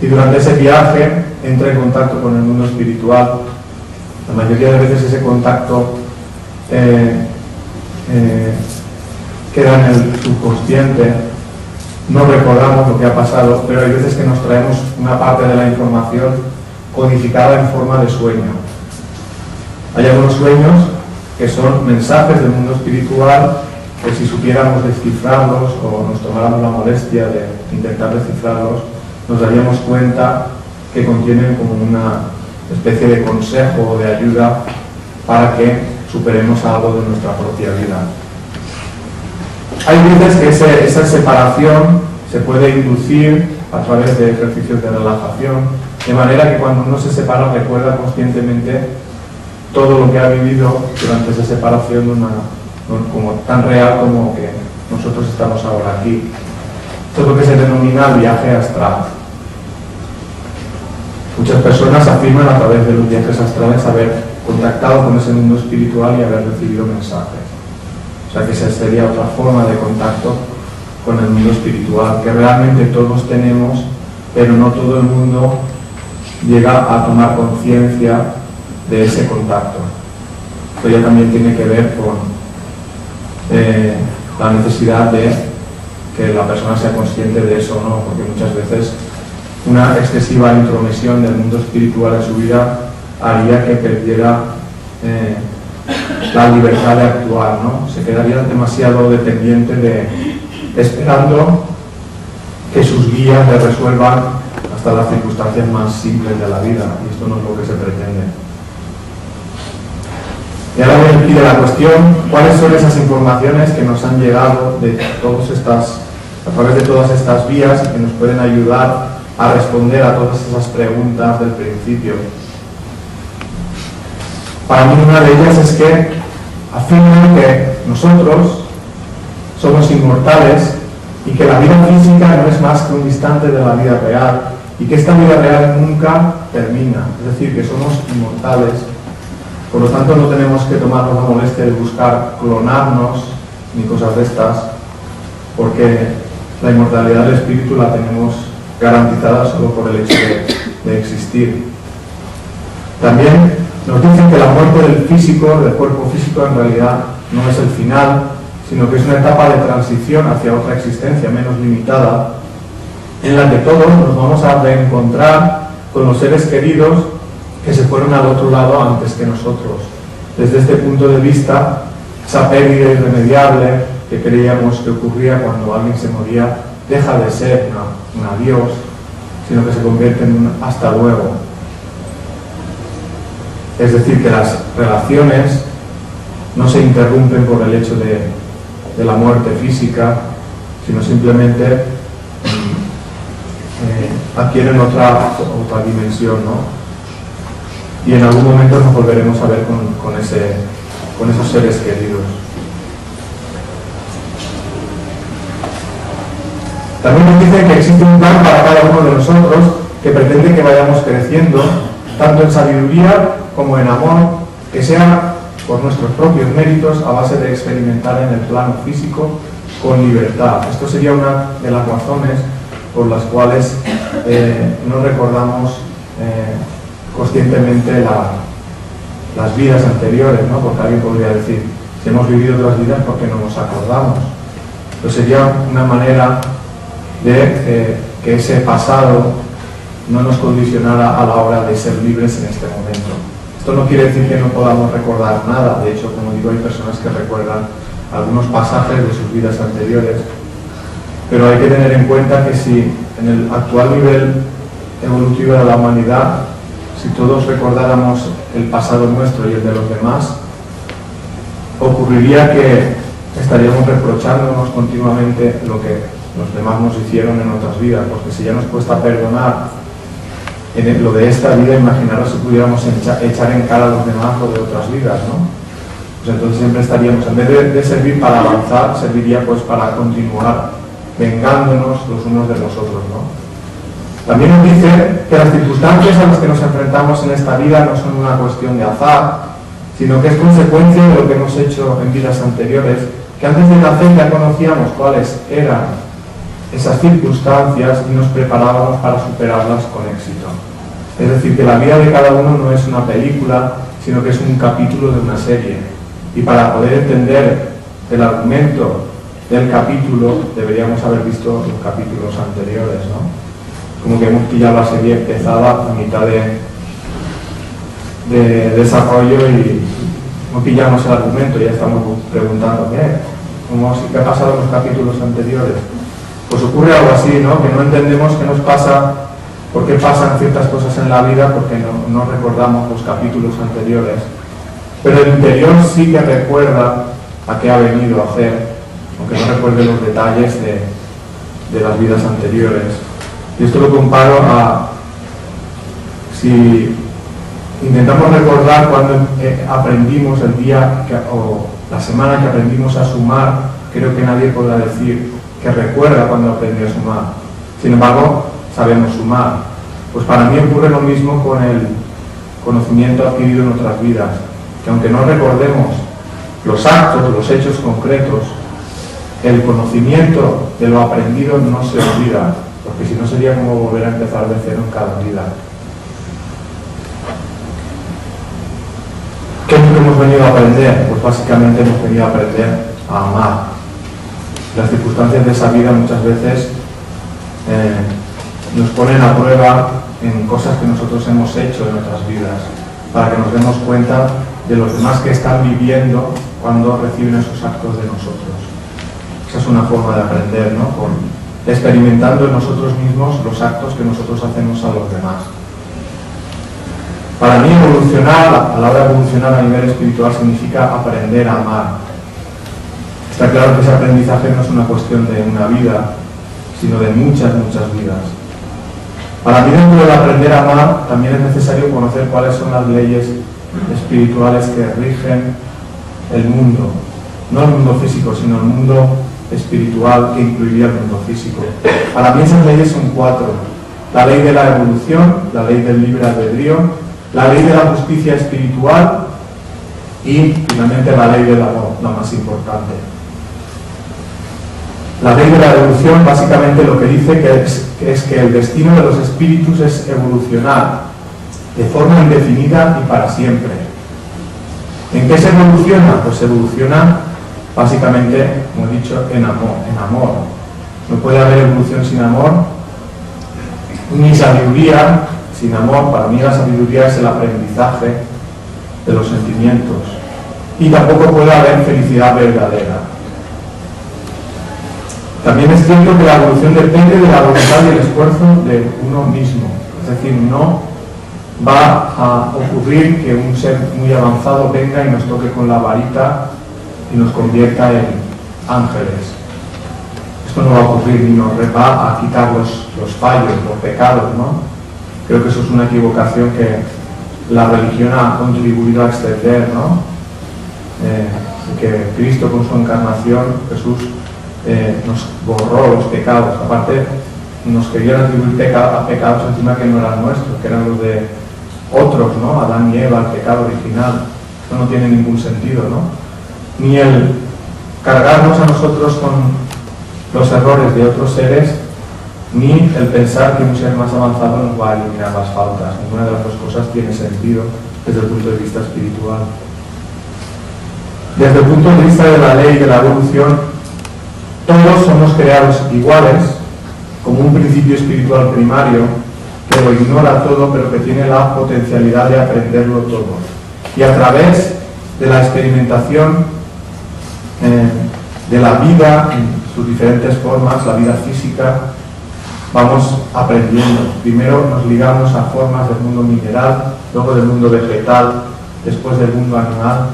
Y durante ese viaje entra en contacto con el mundo espiritual. La mayoría de veces ese contacto queda en el subconsciente, no recordamos lo que ha pasado, pero hay veces que nos traemos una parte de la información codificada en forma de sueño. Hay algunos sueños que son mensajes del mundo espiritual que si supiéramos descifrarlos o nos tomáramos la molestia de intentar descifrarlos, nos daríamos cuenta que contienen como una especie de consejo o de ayuda para que superemos algo de nuestra propia vida. Hay veces que esa separación se puede inducir a través de ejercicios de relajación, de manera que cuando uno se separa recuerda conscientemente todo lo que ha vivido durante esa separación como tan real como que nosotros estamos ahora aquí. Esto es lo que se denomina el viaje astral. Muchas personas afirman a través de los viajes astrales haber contactado con ese mundo espiritual y haber recibido mensajes. O sea que esa sería otra forma de contacto con el mundo espiritual, que realmente todos tenemos, pero no todo el mundo llega a tomar conciencia de ese contacto. Esto ya también tiene que ver con la necesidad de que la persona sea consciente de eso, ¿no? Porque muchas veces una excesiva intromisión del mundo espiritual en su vida haría que perdiera la libertad de actuar, ¿no? Se quedaría demasiado dependiente esperando que sus guías le resuelvan hasta las circunstancias más simples de la vida, y esto no es lo que se pretende. Y ahora viene aquí de la cuestión, ¿cuáles son esas informaciones que nos han llegado a través de todas estas vías y que nos pueden ayudar a responder a todas esas preguntas del principio? Para mí una de ellas es que afirman que nosotros somos inmortales y que la vida física no es más que un instante de la vida real y que esta vida real nunca termina, es decir, que somos inmortales. Por lo tanto, no tenemos que tomarnos la molestia de buscar clonarnos ni cosas de estas, porque la inmortalidad del espíritu la tenemos garantizada solo por el hecho de existir. También nos dicen que la muerte del físico, del cuerpo físico, en realidad no es el final, sino que es una etapa de transición hacia otra existencia menos limitada, en la que todos nos vamos a reencontrar con los seres queridos que se fueron al otro lado antes que nosotros. Desde este punto de vista, esa pérdida irremediable que creíamos que ocurría cuando alguien se moría deja de ser un adiós, sino que se convierte en un hasta luego. Es decir, que las relaciones no se interrumpen por el hecho de la muerte física, sino simplemente adquieren otra dimensión, ¿no? Y en algún momento nos volveremos a ver con esos seres queridos. También nos dice que existe un plan para cada uno de nosotros que pretende que vayamos creciendo, tanto en sabiduría como en amor, que sea por nuestros propios méritos a base de experimentar en el plano físico con libertad. Esto sería una de las razones por las cuales no recordamos conscientemente las vidas anteriores, ¿no? Porque alguien podría decir, si hemos vivido otras vidas, ¿por qué no nos acordamos? Pues sería una manera de que ese pasado no nos condicionara a la hora de ser libres en este momento. Esto no quiere decir que no podamos recordar nada. De hecho, como digo, hay personas que recuerdan algunos pasajes de sus vidas anteriores, pero hay que tener en cuenta que si en el actual nivel evolutivo de la humanidad, si todos recordáramos el pasado nuestro y el de los demás, ocurriría que estaríamos reprochándonos continuamente lo que los demás nos hicieron en otras vidas, porque si ya nos cuesta perdonar en lo de esta vida, imaginaros si pudiéramos echar en cara a los demás lo de otras vidas, ¿no? Pues entonces siempre estaríamos, en vez de servir para avanzar, serviría pues para continuar vengándonos los unos de los otros, ¿no? También nos dice que las circunstancias a las que nos enfrentamos en esta vida no son una cuestión de azar, sino que es consecuencia de lo que hemos hecho en vidas anteriores, que antes de nacer ya conocíamos cuáles eran esas circunstancias y nos preparábamos para superarlas con éxito. Es decir, que la vida de cada uno no es una película, sino que es un capítulo de una serie. Y para poder entender el argumento del capítulo, deberíamos haber visto los capítulos anteriores, ¿no? Como que hemos pillado la serie empezada a mitad de desarrollo y no pillamos el argumento, ya estamos preguntando ¿qué ha pasado en los capítulos anteriores? Pues ocurre algo así, ¿no? Que no entendemos qué nos pasa, por qué pasan ciertas cosas en la vida, porque no recordamos los capítulos anteriores. Pero el interior sí que recuerda a qué ha venido a hacer, aunque no recuerde los detalles de las vidas anteriores. Y esto lo comparo a si intentamos recordar cuando aprendimos el día o La semana que aprendimos a sumar, creo que nadie podrá decir que recuerda cuando aprendió a sumar. Sin embargo, sabemos sumar. Pues para mí ocurre lo mismo con el conocimiento adquirido en otras vidas, que aunque no recordemos los actos, los hechos concretos, el conocimiento de lo aprendido no se olvida, porque si no sería como volver a empezar de cero en cada vida. ¿Qué es lo que hemos venido a aprender? Pues básicamente hemos venido a aprender a amar. Las circunstancias de esa vida muchas veces nos ponen a prueba en cosas que nosotros hemos hecho en otras vidas, para que nos demos cuenta de los demás que están viviendo cuando reciben esos actos de nosotros. Esa es una forma de aprender, ¿no? Experimentando en nosotros mismos los actos que nosotros hacemos a los demás. Para mí evolucionar, a la hora de evolucionar a nivel espiritual, significa aprender a amar. Está claro que ese aprendizaje no es una cuestión de una vida, sino de muchas, muchas vidas. Para mí, dentro de aprender a amar, también es necesario conocer cuáles son las leyes espirituales que rigen el mundo. No el mundo físico, sino el mundo espiritual, que incluiría el mundo físico. Para mí esas leyes son 4. La ley de la evolución, la ley del libre albedrío, la ley de la justicia espiritual y, finalmente, la ley del amor, la más importante. La ley de la evolución básicamente lo que dice es que el destino de los espíritus es evolucionar de forma indefinida y para siempre. ¿En qué se evoluciona? Pues se evoluciona básicamente, como he dicho, en amor. No puede haber evolución sin amor, ni sabiduría sin amor. Para mí la sabiduría es el aprendizaje de los sentimientos. Y tampoco puede haber felicidad verdadera. También es cierto que la evolución depende de la voluntad y el esfuerzo de uno mismo. Es decir, no va a ocurrir que un ser muy avanzado venga y nos toque con la varita y nos convierta en ángeles. Esto no va a ocurrir, ni nos va a quitar los fallos, los pecados, ¿no? Creo que eso es una equivocación que la religión ha contribuido a extender, ¿no? Que Cristo, con su encarnación, Jesús, nos borró los pecados. Aparte, nos querían atribuir pecados encima que no eran nuestros, que eran los de otros, ¿no? Adán y Eva, el pecado original. Esto no tiene ningún sentido, ¿no? Ni el cargarnos a nosotros con los errores de otros seres, ni el pensar que un ser más avanzado nos va a eliminar las faltas. Ninguna de las dos cosas tiene sentido desde el punto de vista espiritual. Desde el punto de vista de la ley de la evolución, todos somos creados iguales, como un principio espiritual primario que lo ignora todo, pero que tiene la potencialidad de aprenderlo todo. Y a través de la experimentación de la vida en sus diferentes formas, la vida física, vamos aprendiendo. Primero nos ligamos a formas del mundo mineral, luego del mundo vegetal, después del mundo animal.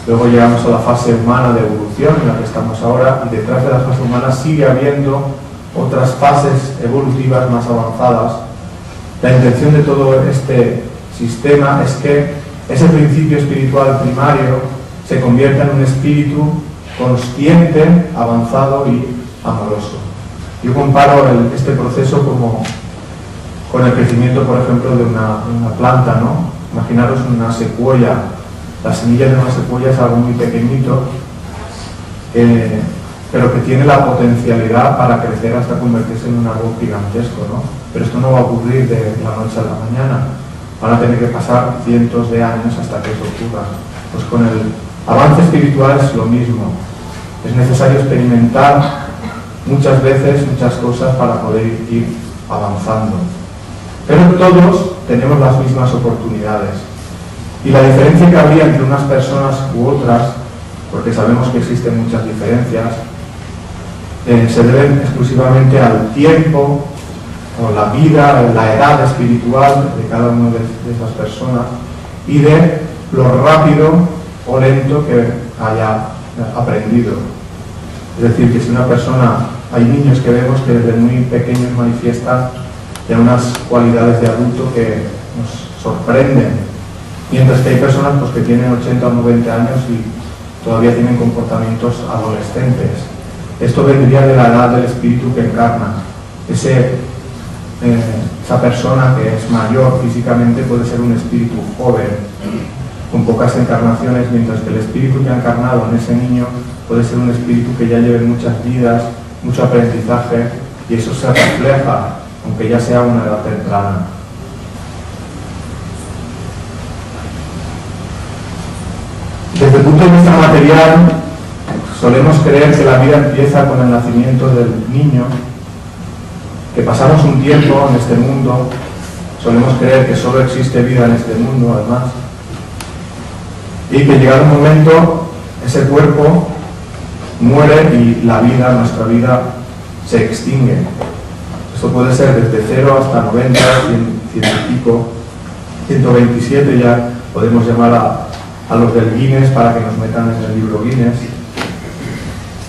Luego llegamos a la fase humana de evolución en la que estamos ahora, y detrás de la fase humana sigue habiendo otras fases evolutivas más avanzadas. La intención de todo este sistema es que ese principio espiritual primario se convierta en un espíritu consciente, avanzado y amoroso. Yo comparo este proceso como con el crecimiento, por ejemplo, de una planta, ¿no? Imaginaros una secuoya. La semilla de una secuoya es algo muy pequeñito, pero que tiene la potencialidad para crecer hasta convertirse en un árbol gigantesco, ¿no? Pero esto no va a ocurrir de la noche a la mañana. Van a tener que pasar cientos de años hasta que eso ocurra. Pues con el avance espiritual es lo mismo. Es necesario experimentar muchas veces muchas cosas para poder ir avanzando. Pero todos tenemos las mismas oportunidades. Y la diferencia que habría entre unas personas u otras, porque sabemos que existen muchas diferencias, se deben exclusivamente al tiempo, o la vida, la edad espiritual de cada una de esas personas, y de lo rápido o lento que haya aprendido. Es decir, que si una persona, hay niños que vemos que desde muy pequeños manifiestan ya unas cualidades de adulto que nos sorprenden, mientras que hay personas pues, que tienen 80 o 90 años y todavía tienen comportamientos adolescentes. Esto vendría de la edad del espíritu que encarna. Esa persona que es mayor físicamente puede ser un espíritu joven, con pocas encarnaciones, mientras que el espíritu que ha encarnado en ese niño puede ser un espíritu que ya lleve muchas vidas, mucho aprendizaje, y eso se refleja, aunque ya sea una edad temprana. Desde el punto de vista material, solemos creer que la vida empieza con el nacimiento del niño, que pasamos un tiempo en este mundo, solemos creer que solo existe vida en este mundo, además, y que llegado un momento, ese cuerpo muere y la vida, nuestra vida, se extingue. Esto puede ser desde 0 hasta 90, 100 y pico, 127 ya podemos llamar a los del Guinness para que nos metan en el libro Guinness,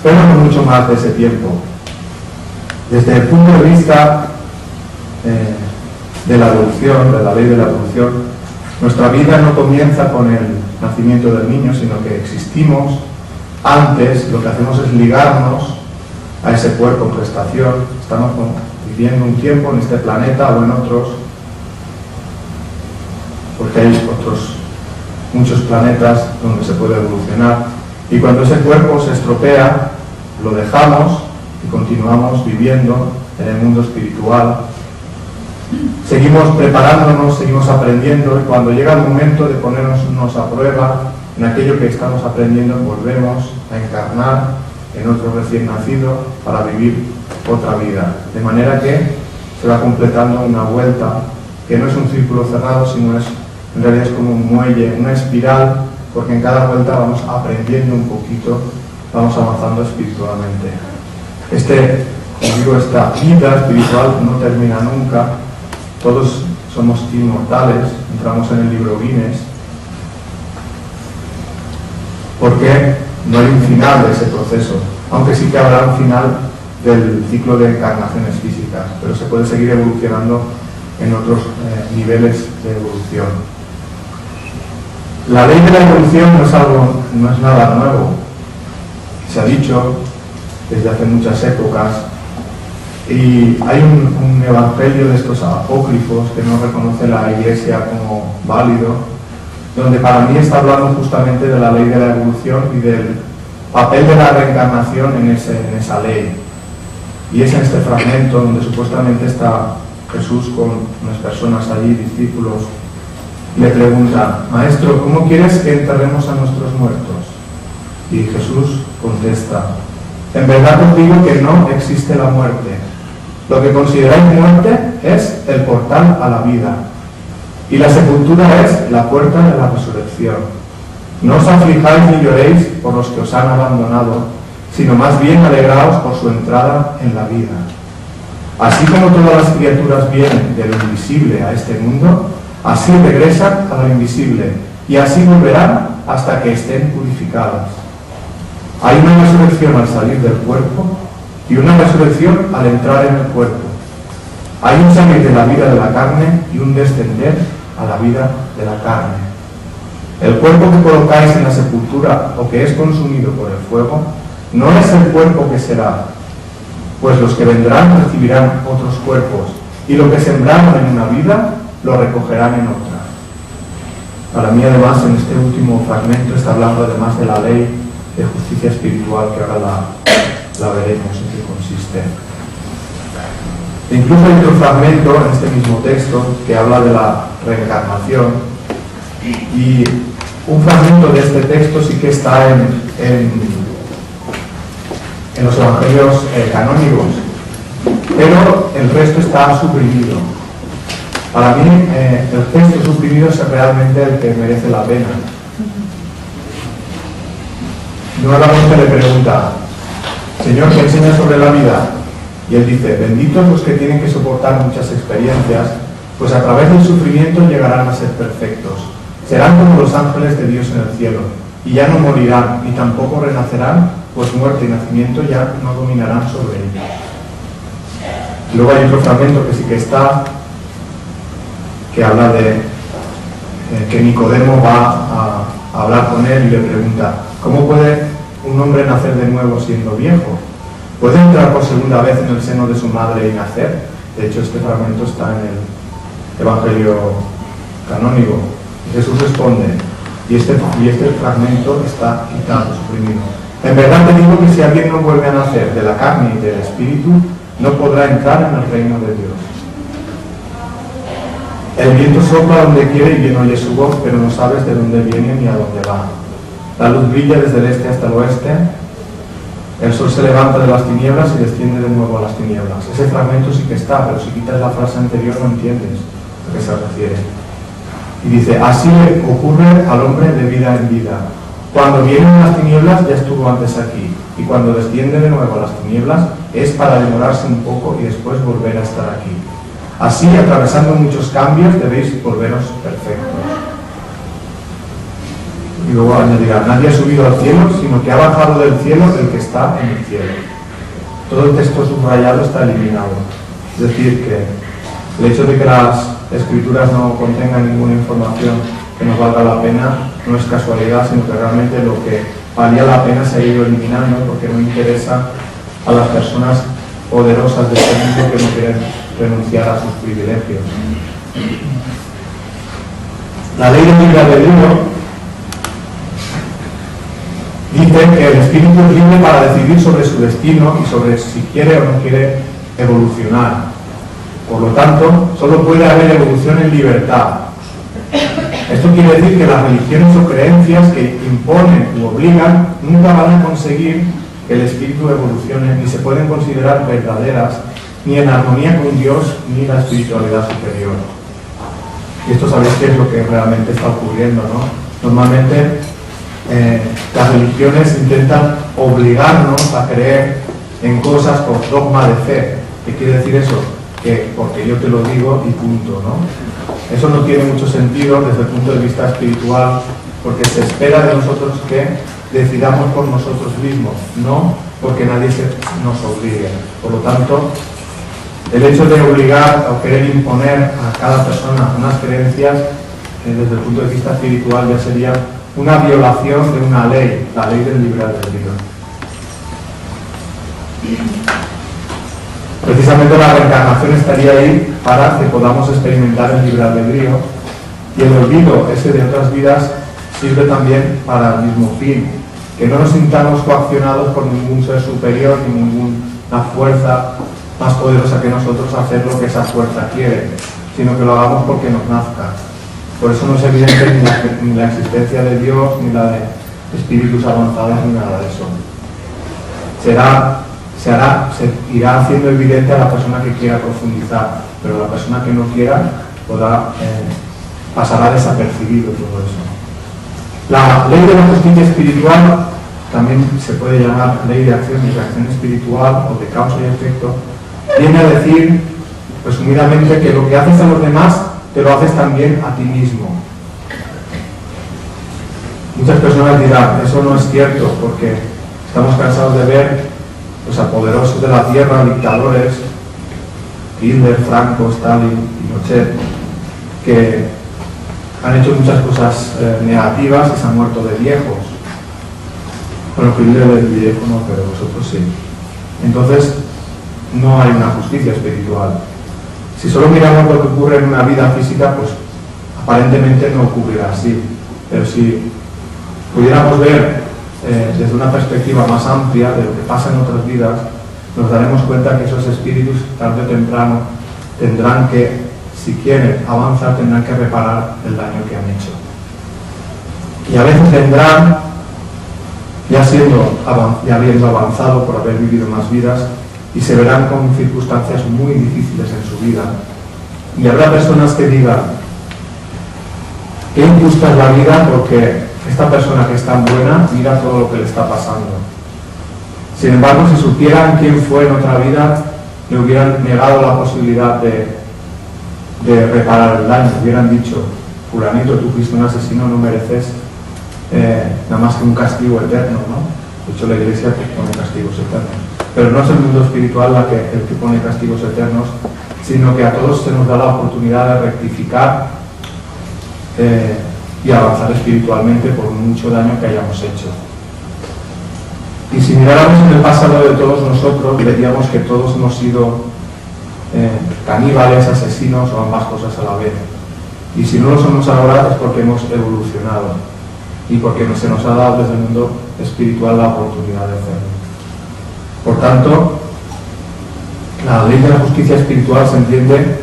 pero no mucho más de ese tiempo. Desde el punto de vista de la evolución, de la ley de la evolución, nuestra vida no comienza con el nacimiento del niño, sino que existimos antes. Lo que hacemos es ligarnos a ese cuerpo en gestación. Estamos viviendo un tiempo en este planeta o en otros, porque hay muchos planetas donde se puede evolucionar, y cuando ese cuerpo se estropea, lo dejamos y continuamos viviendo en el mundo espiritual. Seguimos preparándonos, seguimos aprendiendo, y cuando llega el momento de ponernos a prueba en aquello que estamos aprendiendo, volvemos a encarnar en otro recién nacido para vivir otra vida. De manera que se va completando una vuelta que no es un círculo cerrado, sino en realidad es como un muelle, una espiral, porque en cada vuelta vamos aprendiendo un poquito, vamos avanzando espiritualmente. Como digo, esta vida espiritual no termina nunca. Todos somos inmortales, entramos en el libro Guinness, porque no hay un final de ese proceso, aunque sí que habrá un final del ciclo de encarnaciones físicas, pero se puede seguir evolucionando en otros niveles de evolución. La ley de la evolución no es nada nuevo. Se ha dicho desde hace muchas épocas, y hay un evangelio de estos apócrifos que no reconoce la Iglesia como válido, donde para mí está hablando justamente de la ley de la evolución y del papel de la reencarnación en esa ley. Y es en este fragmento donde supuestamente está Jesús con unas personas allí, discípulos, le pregunta: Maestro, ¿cómo quieres que enterremos a nuestros muertos? Y Jesús contesta: en verdad os digo que no existe la muerte. Lo que consideráis muerte es el portal a la vida, y la sepultura es la puerta de la resurrección. No os aflijáis ni lloréis por los que os han abandonado, sino más bien alegraos por su entrada en la vida. Así como todas las criaturas vienen de lo invisible a este mundo, así regresan a lo invisible, y así volverán hasta que estén purificadas. Hay una resurrección al salir del cuerpo y una resurrección al entrar en el cuerpo. Hay un salir de la vida de la carne y un descender a la vida de la carne. El cuerpo que colocáis en la sepultura o que es consumido por el fuego no es el cuerpo que será, pues los que vendrán recibirán otros cuerpos, y lo que sembraron en una vida lo recogerán en otra. Para mí, además, en este último fragmento está hablando además de la ley de justicia espiritual, que ahora la veremos en qué consiste. E incluso hay otro fragmento en este mismo texto que habla de la reencarnación, y un fragmento de este texto sí que está en los evangelios canónicos, pero el resto está suprimido. Para mí, el texto suprimido es realmente el que merece la pena. Nuevamente le pregunta: Señor, ¿qué enseña sobre la vida? Y él dice: benditos los que tienen que soportar muchas experiencias, pues a través del sufrimiento llegarán a ser perfectos. Serán como los ángeles de Dios en el cielo, y ya no morirán, ni tampoco renacerán, pues muerte y nacimiento ya no dominarán sobre ellos. Luego hay otro fragmento que sí que está, que habla de que Nicodemo va a hablar con él y le pregunta: ¿Cómo puede un hombre nacer de nuevo siendo viejo? ¿Puede entrar por segunda vez en el seno de su madre y nacer? De hecho, este fragmento está en el Evangelio canónico. Y Jesús responde, y este fragmento está quitado, suprimido. En verdad te digo que si alguien no vuelve a nacer de la carne y del espíritu, no podrá entrar en el reino de Dios. El viento sopla donde quiere y bien oye su voz, pero no sabes de dónde viene ni a dónde va. La luz brilla desde el este hasta el oeste, el sol se levanta de las tinieblas y desciende de nuevo a las tinieblas. Ese fragmento sí que está, pero si quitas la frase anterior no entiendes a qué se refiere. Y dice, así le ocurre al hombre de vida en vida. Cuando vienen las tinieblas ya estuvo antes aquí, y cuando desciende de nuevo a las tinieblas es para demorarse un poco y después volver a estar aquí. Así, atravesando muchos cambios, debéis volveros perfectos. Y luego añadirá, nadie ha subido al cielo, sino que ha bajado del cielo el que está en el cielo. Todo el texto subrayado está eliminado. Es decir, que el hecho de que las escrituras no contengan ninguna información que nos valga la pena no es casualidad, sino que realmente lo que valía la pena se ha ido eliminando porque no interesa a las personas poderosas de este mundo que no quieren renunciar a sus privilegios. La ley del libre albedrío dice que el espíritu es libre para decidir sobre su destino y sobre si quiere o no quiere evolucionar. Por lo tanto, solo puede haber evolución en libertad. Esto quiere decir que las religiones o creencias que imponen u obligan nunca van a conseguir que el espíritu evolucione, ni se pueden considerar verdaderas, ni en armonía con Dios, ni la espiritualidad superior. Y esto sabéis qué es lo que realmente está ocurriendo, ¿no? Normalmente las religiones intentan obligarnos a creer en cosas por dogma de fe. ¿Qué quiere decir eso? Que porque yo te lo digo y punto, ¿no? Eso no tiene mucho sentido desde el punto de vista espiritual, porque se espera de nosotros que decidamos por nosotros mismos, no porque nadie nos obligue. Por lo tanto, el hecho de obligar o querer imponer a cada persona unas creencias, desde el punto de vista espiritual ya sería una violación de una ley, la ley del libre albedrío. Precisamente la reencarnación estaría ahí para que podamos experimentar el libre albedrío, y el olvido ese de otras vidas sirve también para el mismo fin, que no nos sintamos coaccionados por ningún ser superior ni ninguna fuerza más poderosa que nosotros a hacer lo que esa fuerza quiere, sino que lo hagamos porque nos nazca. Por eso no es evidente ni la existencia de Dios, ni la de espíritus avanzados, ni nada de eso. Se irá haciendo evidente a la persona que quiera profundizar, pero la persona que no quiera pasará desapercibido todo eso. La ley de la justicia espiritual también se puede llamar ley de acción y reacción espiritual o de causa y efecto. Viene a decir, resumidamente, que lo que haces a los demás te lo haces también a ti mismo. Muchas personas dirán, eso no es cierto, porque estamos cansados de ver a poderosos de la tierra, dictadores, Hitler, Franco, Stalin, Pinochet, que han hecho muchas cosas negativas y se han muerto de viejos. Bueno, Hitler es viejo no, pero vosotros sí. Entonces, no hay una justicia espiritual. Si solo miramos lo que ocurre en una vida física, pues aparentemente no ocurrirá así. Pero si pudiéramos ver desde una perspectiva más amplia de lo que pasa en otras vidas, nos daremos cuenta que esos espíritus tarde o temprano tendrán que, si quieren avanzar, tendrán que reparar el daño que han hecho. Y a veces vendrán, ya habiendo avanzado por haber vivido más vidas, y se verán con circunstancias muy difíciles en su vida. Y habrá personas que digan, qué injusta es la vida porque esta persona que es tan buena, mira todo lo que le está pasando. Sin embargo, si supieran quién fue en otra vida, le hubieran negado la posibilidad de reparar el daño. Hubieran dicho, fulanito, tú fuiste un asesino, no mereces nada más que un castigo eterno, ¿no? De hecho, la Iglesia pone castigos eternos. Pero no es el mundo espiritual el que pone castigos eternos, sino que a todos se nos da la oportunidad de rectificar y avanzar espiritualmente por mucho daño que hayamos hecho. Y si miráramos en el pasado de todos nosotros, veríamos que todos hemos sido caníbales, asesinos o ambas cosas a la vez. Y si no lo somos ahora es porque hemos evolucionado y porque se nos ha dado desde el mundo espiritual la oportunidad de hacerlo. Por tanto, la ley de la justicia espiritual se entiende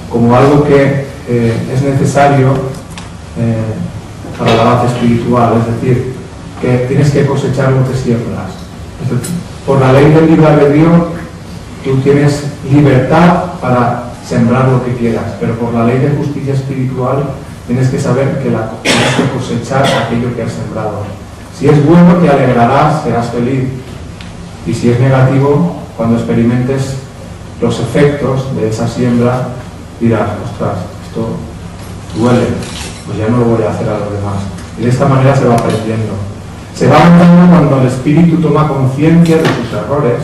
como algo que es necesario para el avance espiritual, es decir, que tienes que cosechar lo que siembras. Es decir, por la ley del libre albedrío tú tienes libertad para sembrar lo que quieras, pero por la ley de justicia espiritual tienes que saber que tienes que cosechar aquello que has sembrado. Si es bueno, te alegrarás, serás feliz, y si es negativo, cuando experimentes los efectos de esa siembra, dirás, ostras, esto duele, pues ya no lo voy a hacer a los demás. Y de esta manera se va aprendiendo. Se va avanzando cuando el espíritu toma conciencia de sus errores,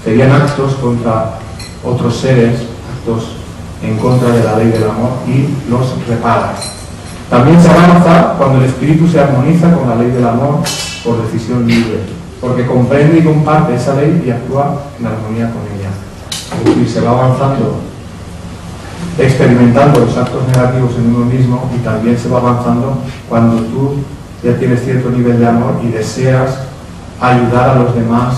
serían actos contra otros seres, actos en contra de la ley del amor, y los repara. También se avanza cuando el espíritu se armoniza con la ley del amor por decisión libre, porque comprende y comparte esa ley y actúa en armonía con ella. Es decir, se va avanzando experimentando los actos negativos en uno mismo, y también se va avanzando cuando tú ya tienes cierto nivel de amor y deseas ayudar a los demás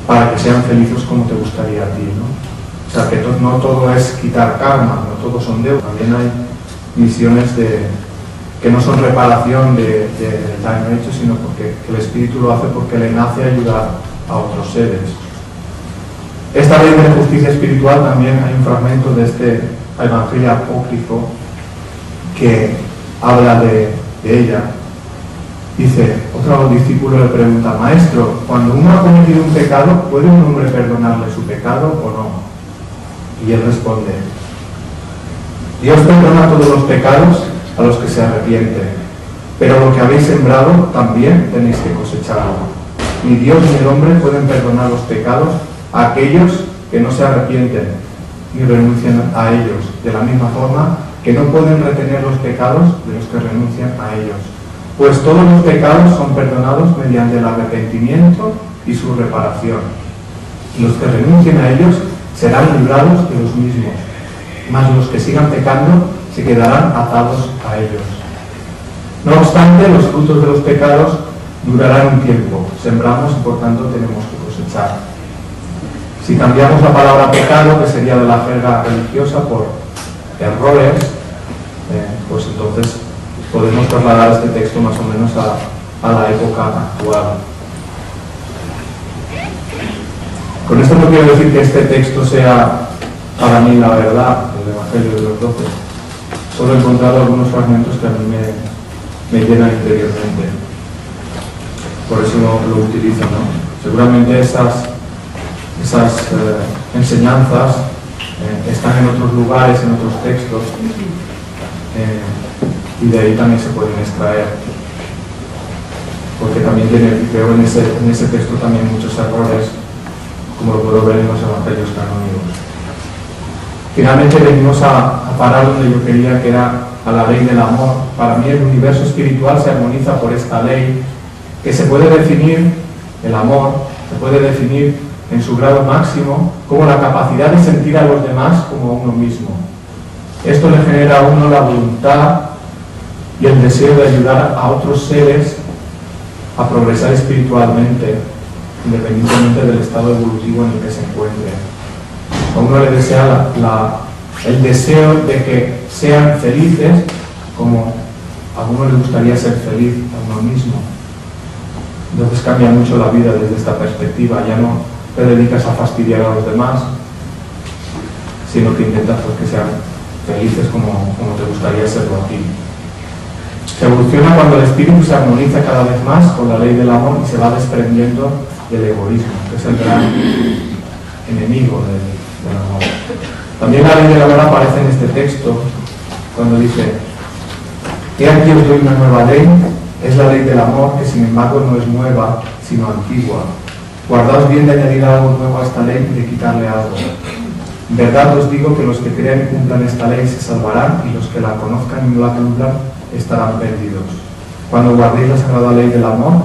para que sean felices como te gustaría a ti, ¿no? O sea, que no todo es quitar karma, no todo son deudas, también hay misiones que no son reparación del daño hecho, sino porque el espíritu lo hace porque le nace ayudar a otros seres. Esta ley de justicia espiritual, también hay un fragmento de este evangelio apócrifo que habla de ella. Dice, otro discípulo le pregunta, maestro, cuando uno ha cometido un pecado, ¿puede un hombre perdonarle su pecado o no? Y él responde, Dios perdona todos los pecados a los que se arrepienten, pero lo que habéis sembrado también tenéis que cosecharlo. Ni Dios ni el hombre pueden perdonar los pecados a aquellos que no se arrepienten ni renuncian a ellos, de la misma forma que no pueden retener los pecados de los que renuncian a ellos. Pues todos los pecados son perdonados mediante el arrepentimiento y su reparación. Y los que renuncien a ellos serán librados de los mismos, mas los que sigan pecando se quedarán atados a ellos. No obstante, los frutos de los pecados durarán un tiempo. Sembramos y por tanto tenemos que cosechar. Si cambiamos la palabra pecado, que sería de la jerga religiosa, por errores, pues entonces podemos trasladar este texto más o menos a la época actual. Con esto no quiero decir que este texto sea para mí la verdad, el Evangelio de los 12. Solo he encontrado algunos fragmentos que a mí me llenan interiormente. Por eso lo utilizo, ¿no? Seguramente esas enseñanzas están en otros lugares, en otros textos, y de ahí también se pueden extraer, porque también veo en ese texto también muchos errores, como lo puedo ver en los evangelios canónicos. Finalmente venimos a parar donde yo quería, que era a la ley del amor. Para mí el universo espiritual se armoniza por esta ley, que se puede definir, el amor se puede definir en su grado máximo como la capacidad de sentir a los demás como a uno mismo. Esto le genera a uno la voluntad y el deseo de ayudar a otros seres a progresar espiritualmente, independientemente del estado evolutivo en el que se encuentre. A uno le desea el deseo de que sean felices como a uno le gustaría ser feliz a uno mismo. Entonces cambia mucho la vida desde esta perspectiva. Ya no te dedicas a fastidiar a los demás, sino que intentas pues, que sean felices como te gustaría serlo a ti. Se evoluciona cuando el espíritu se armoniza cada vez más con la ley del amor y se va desprendiendo del egoísmo, que es el gran enemigo del amor. También la ley del amor aparece en este texto cuando dice: he aquí os doy una nueva ley, es la ley del amor, que sin embargo no es nueva, sino antigua. Guardaos bien de añadir algo nuevo a esta ley y de quitarle algo. En verdad os digo que los que crean y cumplan esta ley se salvarán, y los que la conozcan y no la cumplan estarán perdidos. Cuando guardéis la sagrada ley del amor,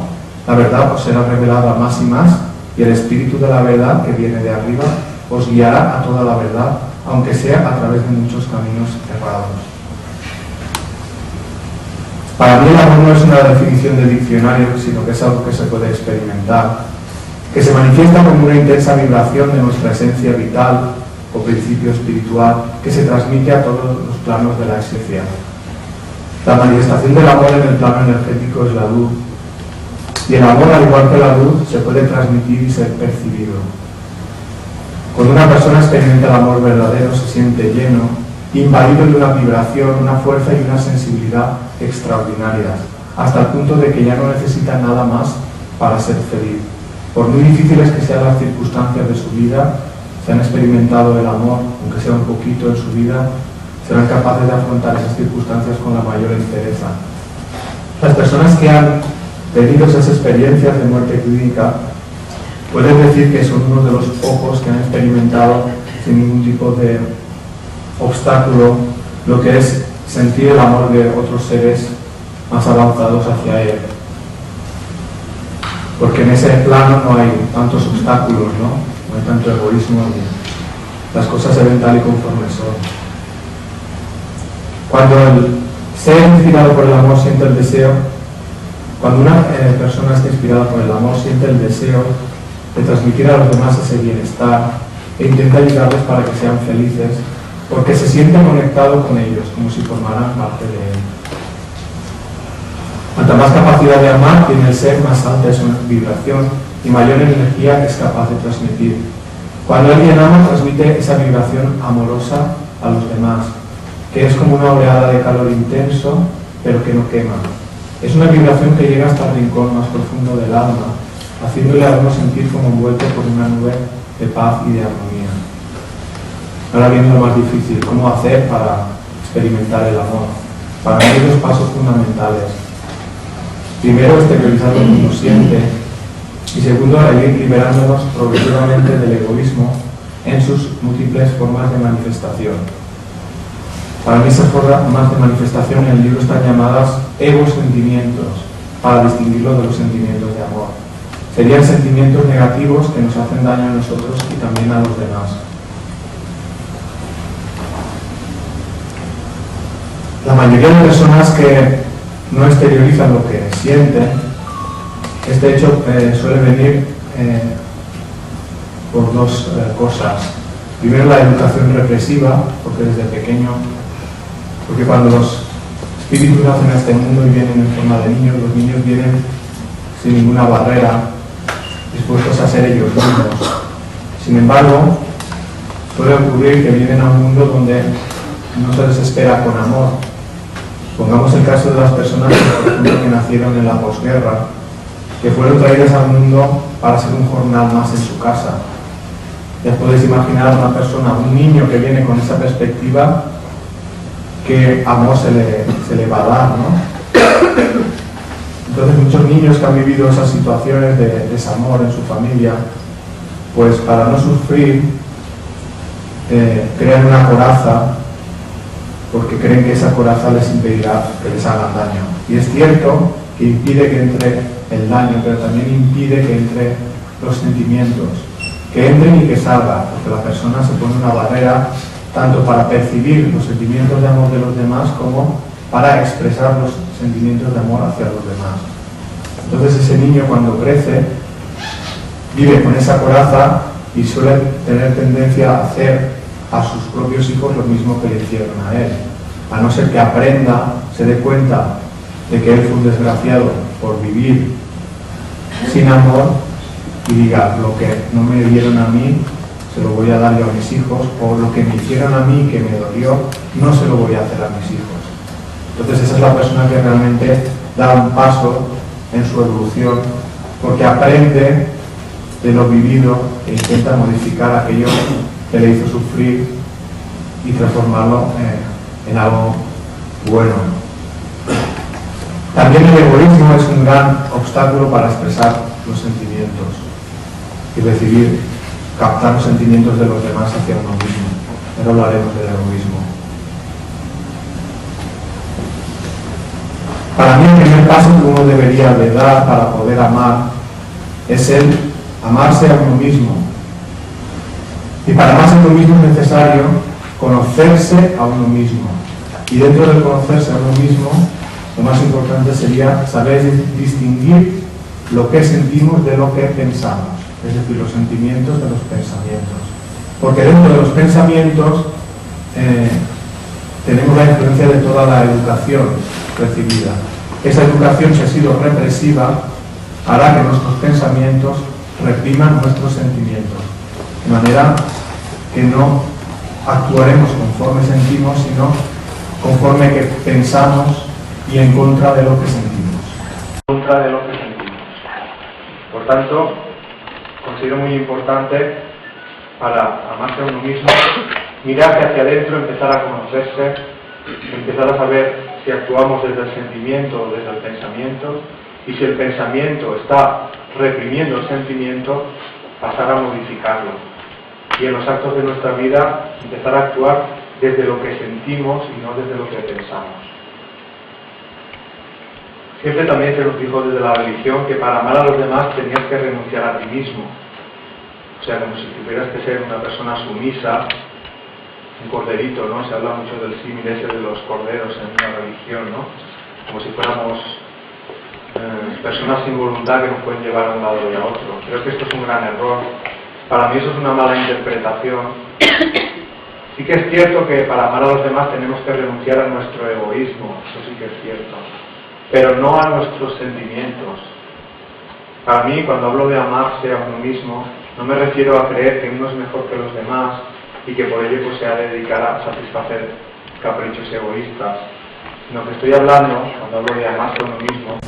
La verdad os será revelada más y más, y el Espíritu de la verdad que viene de arriba os guiará a toda la verdad, aunque sea a través de muchos caminos errados. Para mí el amor no es una definición de diccionario, sino que es algo que se puede experimentar, que se manifiesta como una intensa vibración de nuestra esencia vital o principio espiritual que se transmite a todos los planos de la esencia. La manifestación del amor en el plano energético es la luz, y el amor, al igual que la luz, se puede transmitir y ser percibido. Cuando una persona experimenta el amor verdadero, se siente lleno, invadido de una vibración, una fuerza y una sensibilidad extraordinarias, hasta el punto de que ya no necesita nada más para ser feliz. Por muy difíciles que sean las circunstancias de su vida, si han experimentado el amor, aunque sea un poquito en su vida, serán capaces de afrontar esas circunstancias con la mayor entereza. Las personas que han tenido esas experiencias de muerte clínica pueden decir que son uno de los pocos que han experimentado sin ningún tipo de obstáculo lo que es sentir el amor de otros seres más avanzados hacia él. Porque en ese plano no hay tantos obstáculos, no hay tanto egoísmo, las cosas se ven tal y conforme son. Cuando el ser inspirado por el amor siente el deseo, cuando una persona está inspirada por el amor siente el deseo de transmitir a los demás ese bienestar e intenta ayudarles para que sean felices, porque se siente conectado con ellos, como si formaran parte de él. Cuanta más capacidad de amar tiene el ser, más alta es su vibración y mayor energía es capaz de transmitir. Cuando alguien ama, transmite esa vibración amorosa a los demás, que es como una oleada de calor intenso, pero que no quema. Es una vibración que llega hasta el rincón más profundo del alma, haciéndole a uno sentir como envuelto por una nube de paz y de armonía. Ahora viene lo más difícil, ¿cómo hacer para experimentar el amor? Para mí hay dos pasos fundamentales. Primero, exteriorizar lo que uno siente, y segundo, ir liberándonos progresivamente del egoísmo en sus múltiples formas de manifestación. Para mí esas formas de manifestación en el libro están llamadas egosentimientos, para distinguirlo de los sentimientos de amor. Serían sentimientos negativos que nos hacen daño a nosotros y también a los demás. La mayoría de personas que no exteriorizan lo que sienten, este hecho suele venir por dos cosas. Primero, la educación represiva, porque desde pequeño, porque cuando los espíritus nacen a este mundo y vienen en forma de niños, los niños vienen sin ninguna barrera, dispuestos a ser ellos mismos. Sin embargo, suele ocurrir que vienen a un mundo donde no se les espera con amor. Pongamos el caso de las personas, por ejemplo, que nacieron en la posguerra, que fueron traídas al mundo para ser un jornal más en su casa. Ya podéis imaginar a una persona, un niño que viene con esa perspectiva, qué amor se le va a dar, ¿no? Entonces muchos niños que han vivido esas situaciones de desamor en su familia, pues para no sufrir, crean una coraza, porque creen que esa coraza les impedirá que les hagan daño. Y es cierto que impide que entre el daño, pero también impide que entre los sentimientos, que entren y que salgan, porque la persona se pone una barrera tanto para percibir los sentimientos de amor de los demás como para expresar los sentimientos de amor hacia los demás. Entonces ese niño, cuando crece, vive con esa coraza y suele tener tendencia a hacer a sus propios hijos lo mismo que le hicieron a él, a no ser que aprenda, se dé cuenta de que él fue un desgraciado por vivir sin amor y diga: lo que no me dieron a mí se lo voy a dar yo a mis hijos, o lo que me hicieron a mí que me dolió no se lo voy a hacer a mis hijos. Entonces esa es la persona que realmente da un paso en su evolución, porque aprende de lo vivido e intenta modificar aquello que le hizo sufrir y transformarlo en algo bueno. También el egoísmo es un gran obstáculo para expresar los sentimientos y recibir, captar los sentimientos de los demás hacia uno mismo. Ahora hablaremos del egoísmo. Para mí el primer primer paso que uno debería de dar para poder amar es el amarse a uno mismo. Y para amarse a uno mismo es necesario conocerse a uno mismo. Y dentro de conocerse a uno mismo, lo más importante sería saber distinguir lo que sentimos de lo que pensamos, es decir, los sentimientos de los pensamientos. Porque dentro de los pensamientos tenemos la influencia de toda la educación recibida. Esa educación, si ha sido represiva, hará que nuestros pensamientos repriman nuestros sentimientos, de manera que no actuaremos conforme sentimos, sino conforme que pensamos y en contra de lo que sentimos. Por tanto, considero muy importante para amarse a uno mismo, mirarse hacia adentro, empezar a conocerse, empezar a saber si actuamos desde el sentimiento o desde el pensamiento, y si el pensamiento está reprimiendo el sentimiento, pasar a modificarlo. Y en los actos de nuestra vida, empezar a actuar desde lo que sentimos y no desde lo que pensamos. Siempre también se nos dijo desde la religión que para amar a los demás tenías que renunciar a ti mismo. O sea, como si tuvieras que ser una persona sumisa, un corderito, ¿no? Se habla mucho del símil ese de los corderos en una religión, ¿no? Como si fuéramos personas sin voluntad que nos pueden llevar a un lado y a otro. Creo que esto es un gran error. Para mí eso es una mala interpretación. Sí que es cierto que para amar a los demás tenemos que renunciar a nuestro egoísmo, eso sí que es cierto, pero no a nuestros sentimientos. Para mí, cuando hablo de amarse a uno mismo, no me refiero a creer que uno es mejor que los demás y que por ello pues, se ha de dedicar a satisfacer caprichos egoístas, sino que estoy hablando, cuando hablo de amarse a uno mismo,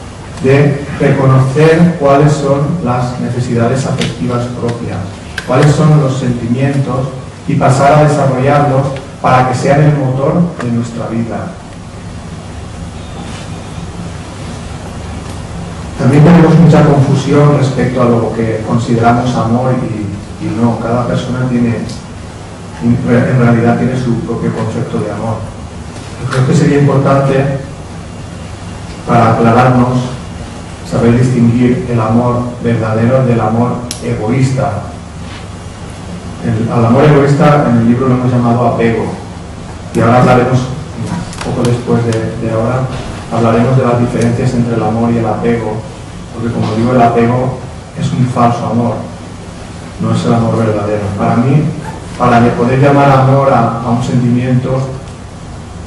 de reconocer cuáles son las necesidades afectivas propias, cuáles son los sentimientos y pasar a desarrollarlos para que sean el motor de nuestra vida. También tenemos mucha confusión respecto a lo que consideramos amor y no. Cada persona en realidad tiene su propio concepto de amor. Yo creo que sería importante, para aclararnos, saber distinguir el amor verdadero del amor egoísta. Al amor egoísta en el libro lo hemos llamado apego. Y ahora hablaremos, un poco después de ahora, hablaremos de las diferencias entre el amor y el apego. Porque como digo, el apego es un falso amor, no es el amor verdadero. Para mí, para poder llamar amor a un sentimiento,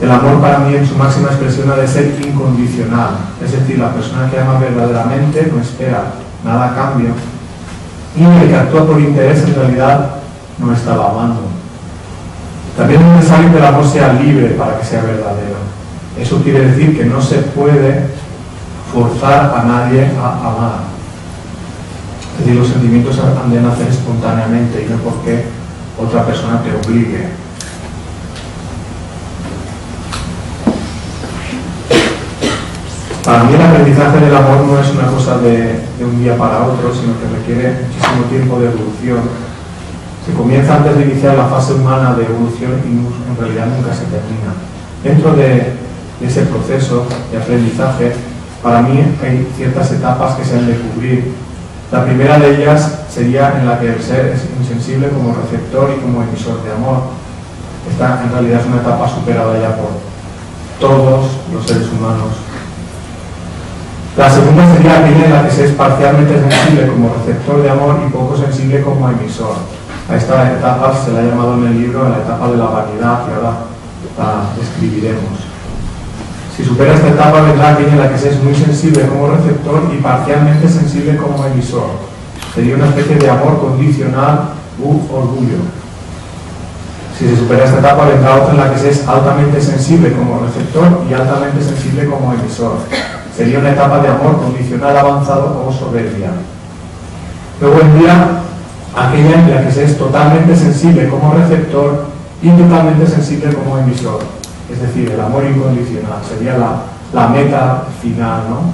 el amor para mí en su máxima expresión ha de ser incondicional. Es decir, la persona que ama verdaderamente no espera nada a cambio, y el que actúa por interés en realidad no estaba amando. También es necesario que el amor sea libre para que sea verdadero. Eso quiere decir que no se puede forzar a nadie a amar. Es decir, los sentimientos han de nacer espontáneamente y no porque otra persona te obligue. Para mí el aprendizaje del amor no es una cosa de un día para otro, sino que requiere muchísimo tiempo de evolución. Se comienza antes de iniciar la fase humana de evolución y en realidad nunca se termina. Dentro de ese proceso de aprendizaje, para mí hay ciertas etapas que se han de cubrir. La primera de ellas sería en la que el ser es insensible como receptor y como emisor de amor. Esta en realidad es una etapa superada ya por todos los seres humanos. La segunda sería aquella en la que se es parcialmente sensible como receptor de amor y poco sensible como emisor. A esta etapa se la ha llamado en el libro la etapa de la vanidad, que ahora la describiremos. Si supera esta etapa, vendrá aquella en la que se es muy sensible como receptor y parcialmente sensible como emisor. Sería una especie de amor condicional u orgullo. Si se supera esta etapa, vendrá otra en la que se es altamente sensible como receptor y altamente sensible como emisor. Sería una etapa de amor condicional avanzado o soberbia. Luego vendría aquella en la que se es totalmente sensible como receptor y totalmente sensible como emisor. Es decir, el amor incondicional sería la meta final, ¿no?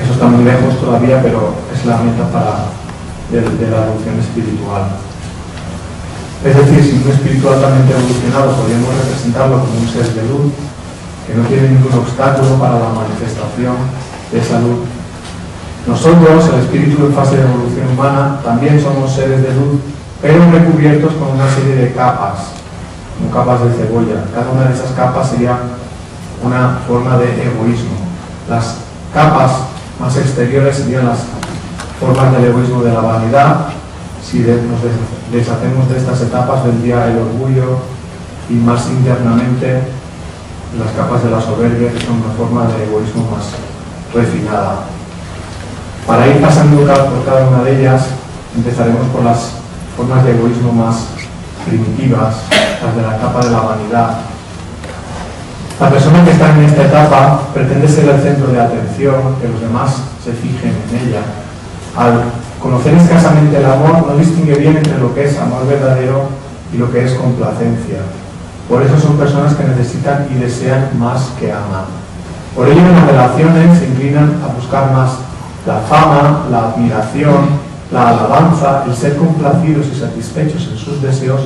Eso está muy lejos todavía, pero es la meta de la evolución espiritual. Es decir, si un espíritu altamente evolucionado podríamos representarlo como un ser de luz, que no tiene ningún obstáculo para la manifestación de salud. Nosotros, el espíritu en fase de evolución humana, también somos seres de luz, pero recubiertos con una serie de capas, como capas de cebolla. Cada una de esas capas sería una forma de egoísmo. Las capas más exteriores serían las formas del egoísmo de la vanidad. Si nos deshacemos de estas etapas, vendría el orgullo, y más internamente las capas de la soberbia, que son una forma de egoísmo más refinada. Para ir pasando por cada una de ellas, empezaremos por las formas de egoísmo más primitivas, las de la capa de la vanidad. La persona que está en esta etapa pretende ser el centro de atención, que los demás se fijen en ella. Al conocer escasamente el amor, no distingue bien entre lo que es amor verdadero y lo que es complacencia. Por eso son personas que necesitan y desean más que aman. Por ello en las relaciones se inclinan a buscar más la fama, la admiración, la alabanza, el ser complacidos y satisfechos en sus deseos,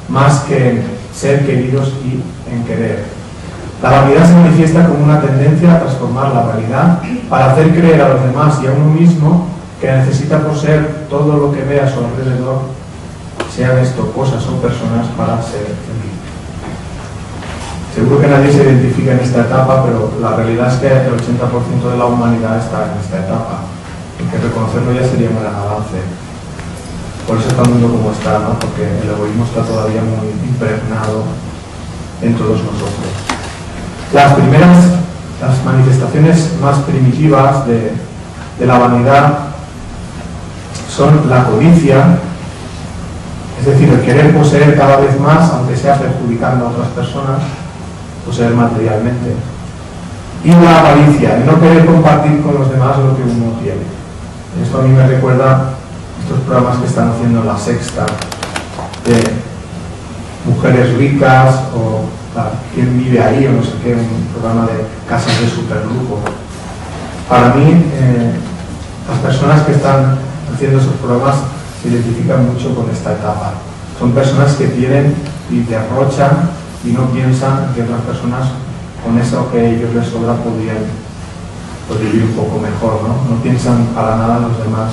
más que en ser queridos y en querer. La vanidad se manifiesta como una tendencia a transformar la realidad para hacer creer a los demás y a uno mismo que necesita poseer todo lo que ve a su alrededor, sean esto cosas o personas, para ser feliz. Seguro que nadie se identifica en esta etapa, pero la realidad es que el 80% de la humanidad está en esta etapa, y que reconocerlo ya sería un gran avance. Por eso está el mundo como está, ¿no? Porque el egoísmo está todavía muy impregnado en todos nosotros. Las manifestaciones más primitivas de la vanidad son la codicia, es decir, el querer poseer cada vez más, aunque sea perjudicando a otras personas, poseer materialmente. Y la avaricia, el no querer compartir con los demás lo que uno tiene. Esto a mí me recuerda estos programas que están haciendo en La Sexta, de mujeres ricas, o quién vive ahí, o no sé qué, un programa de casas de superlujo. Para mí, las personas que están haciendo esos programas se identifican mucho con esta etapa. Son personas que tienen y derrochan y no piensan que otras personas con eso que a ellos les sobra podrían vivir un poco mejor, ¿no? No piensan para nada en los demás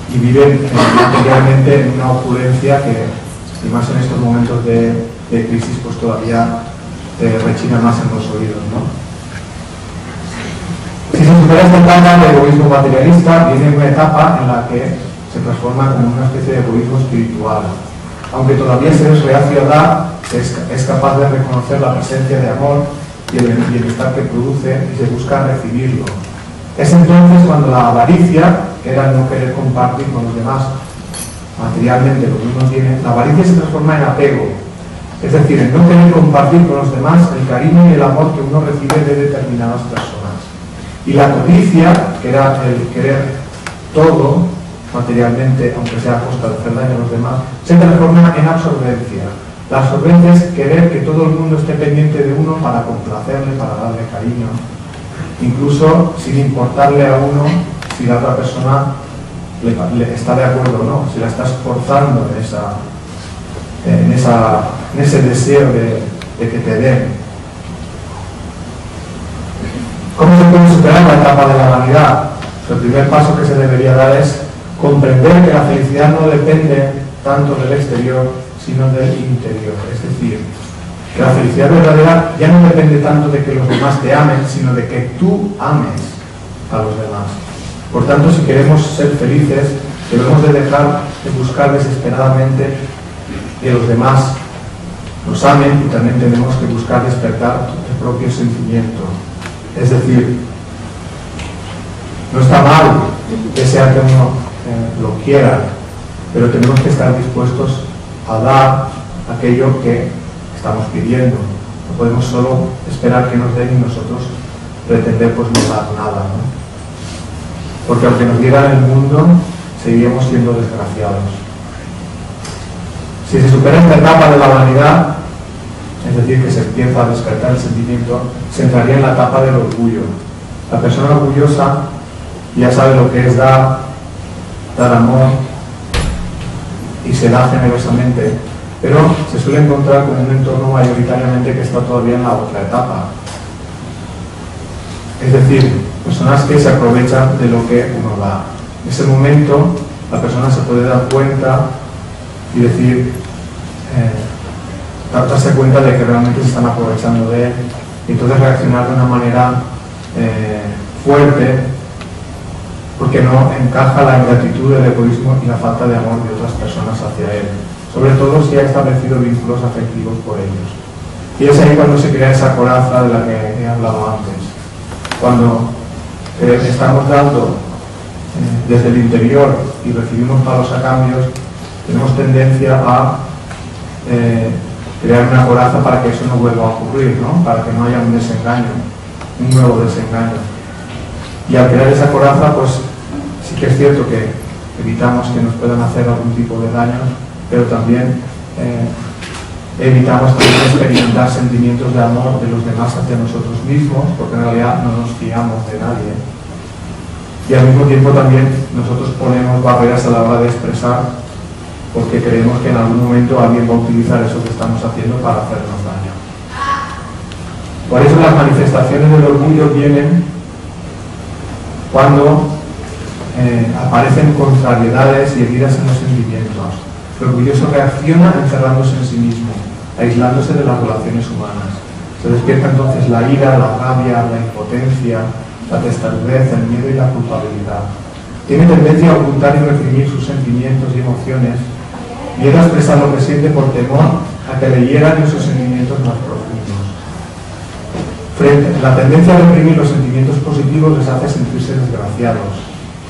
y viven materialmente en una opulencia que, y más en estos momentos de crisis, pues todavía rechina más en los oídos, ¿no? Si se supera esta etapa de egoísmo materialista, viene una etapa en la que se transforma en una especie de egoísmo espiritual. Aunque todavía se es reacio a dar, es capaz de reconocer la presencia de amor y el bienestar que produce y se busca recibirlo. Es entonces cuando la avaricia, que era el no querer compartir con los demás materialmente lo que uno tiene, la avaricia se transforma en apego. Es decir, en no querer compartir con los demás el cariño y el amor que uno recibe de determinadas personas. Y la codicia, que era el querer todo materialmente, aunque sea a costa de hacer daño a los demás, se transforma en absorbencia. La absorbencia es querer que todo el mundo esté pendiente de uno para complacerle, para darle cariño, incluso sin importarle a uno si la otra persona le está de acuerdo o no, si la está esforzando en ese deseo de que te den. ¿Cómo se puede superar la etapa de la vanidad? El primer paso que se debería dar es comprender que la felicidad no depende tanto del exterior, sino del interior. Es decir, que la felicidad verdadera ya no depende tanto de que los demás te amen, sino de que tú ames a los demás. Por tanto, si queremos ser felices, debemos de dejar de buscar desesperadamente que los demás nos amen, y también tenemos que buscar despertar el propio sentimiento. Es decir, no está mal que sea que uno lo quiera, pero tenemos que estar dispuestos a dar aquello que estamos pidiendo. No podemos solo esperar que nos den y nosotros pretender pues no dar nada, ¿no? Porque aunque nos dieran el mundo, seguiríamos siendo desgraciados. Si se supera esta etapa de la vanidad, es decir, que se empieza a despertar el sentimiento, se entraría en la etapa del orgullo. La persona orgullosa ya sabe lo que es dar amor, y se da generosamente, pero se suele encontrar con un entorno mayoritariamente que está todavía en la otra etapa. Es decir, personas que se aprovechan de lo que uno da. En ese momento la persona se puede dar cuenta y decir, darse cuenta de que realmente se están aprovechando de él, y entonces reaccionar de una manera fuerte, porque no encaja la ingratitud, el egoísmo y la falta de amor de otras personas hacia él, sobre todo si ha establecido vínculos afectivos por ellos. Y es ahí cuando se crea esa coraza de la que he hablado antes. Cuando estamos dando desde el interior y recibimos palos a cambios, tenemos tendencia a crear una coraza para que eso no vuelva a ocurrir, ¿no? Para que no haya un desengaño, un nuevo desengaño. Y al crear esa coraza, pues sí que es cierto que evitamos que nos puedan hacer algún tipo de daño, pero también evitamos también experimentar sentimientos de amor de los demás hacia nosotros mismos, porque en realidad no nos fiamos de nadie. Y al mismo tiempo también nosotros ponemos barreras a la hora de expresar, porque creemos que en algún momento alguien va a utilizar eso que estamos haciendo para hacernos daño. Por eso las manifestaciones del orgullo vienen cuando aparecen contrariedades y heridas en los sentimientos. El orgulloso reacciona encerrándose en sí mismo, aislándose de las relaciones humanas. Se despierta entonces la ira, la rabia, la impotencia, la testarudez, el miedo y la culpabilidad. Tiene tendencia a ocultar y reprimir sus sentimientos y emociones, miedo a expresar lo que siente por temor a que le hieran esos sentimientos más profundos. La tendencia a reprimir los sentimientos positivos les hace sentirse desgraciados.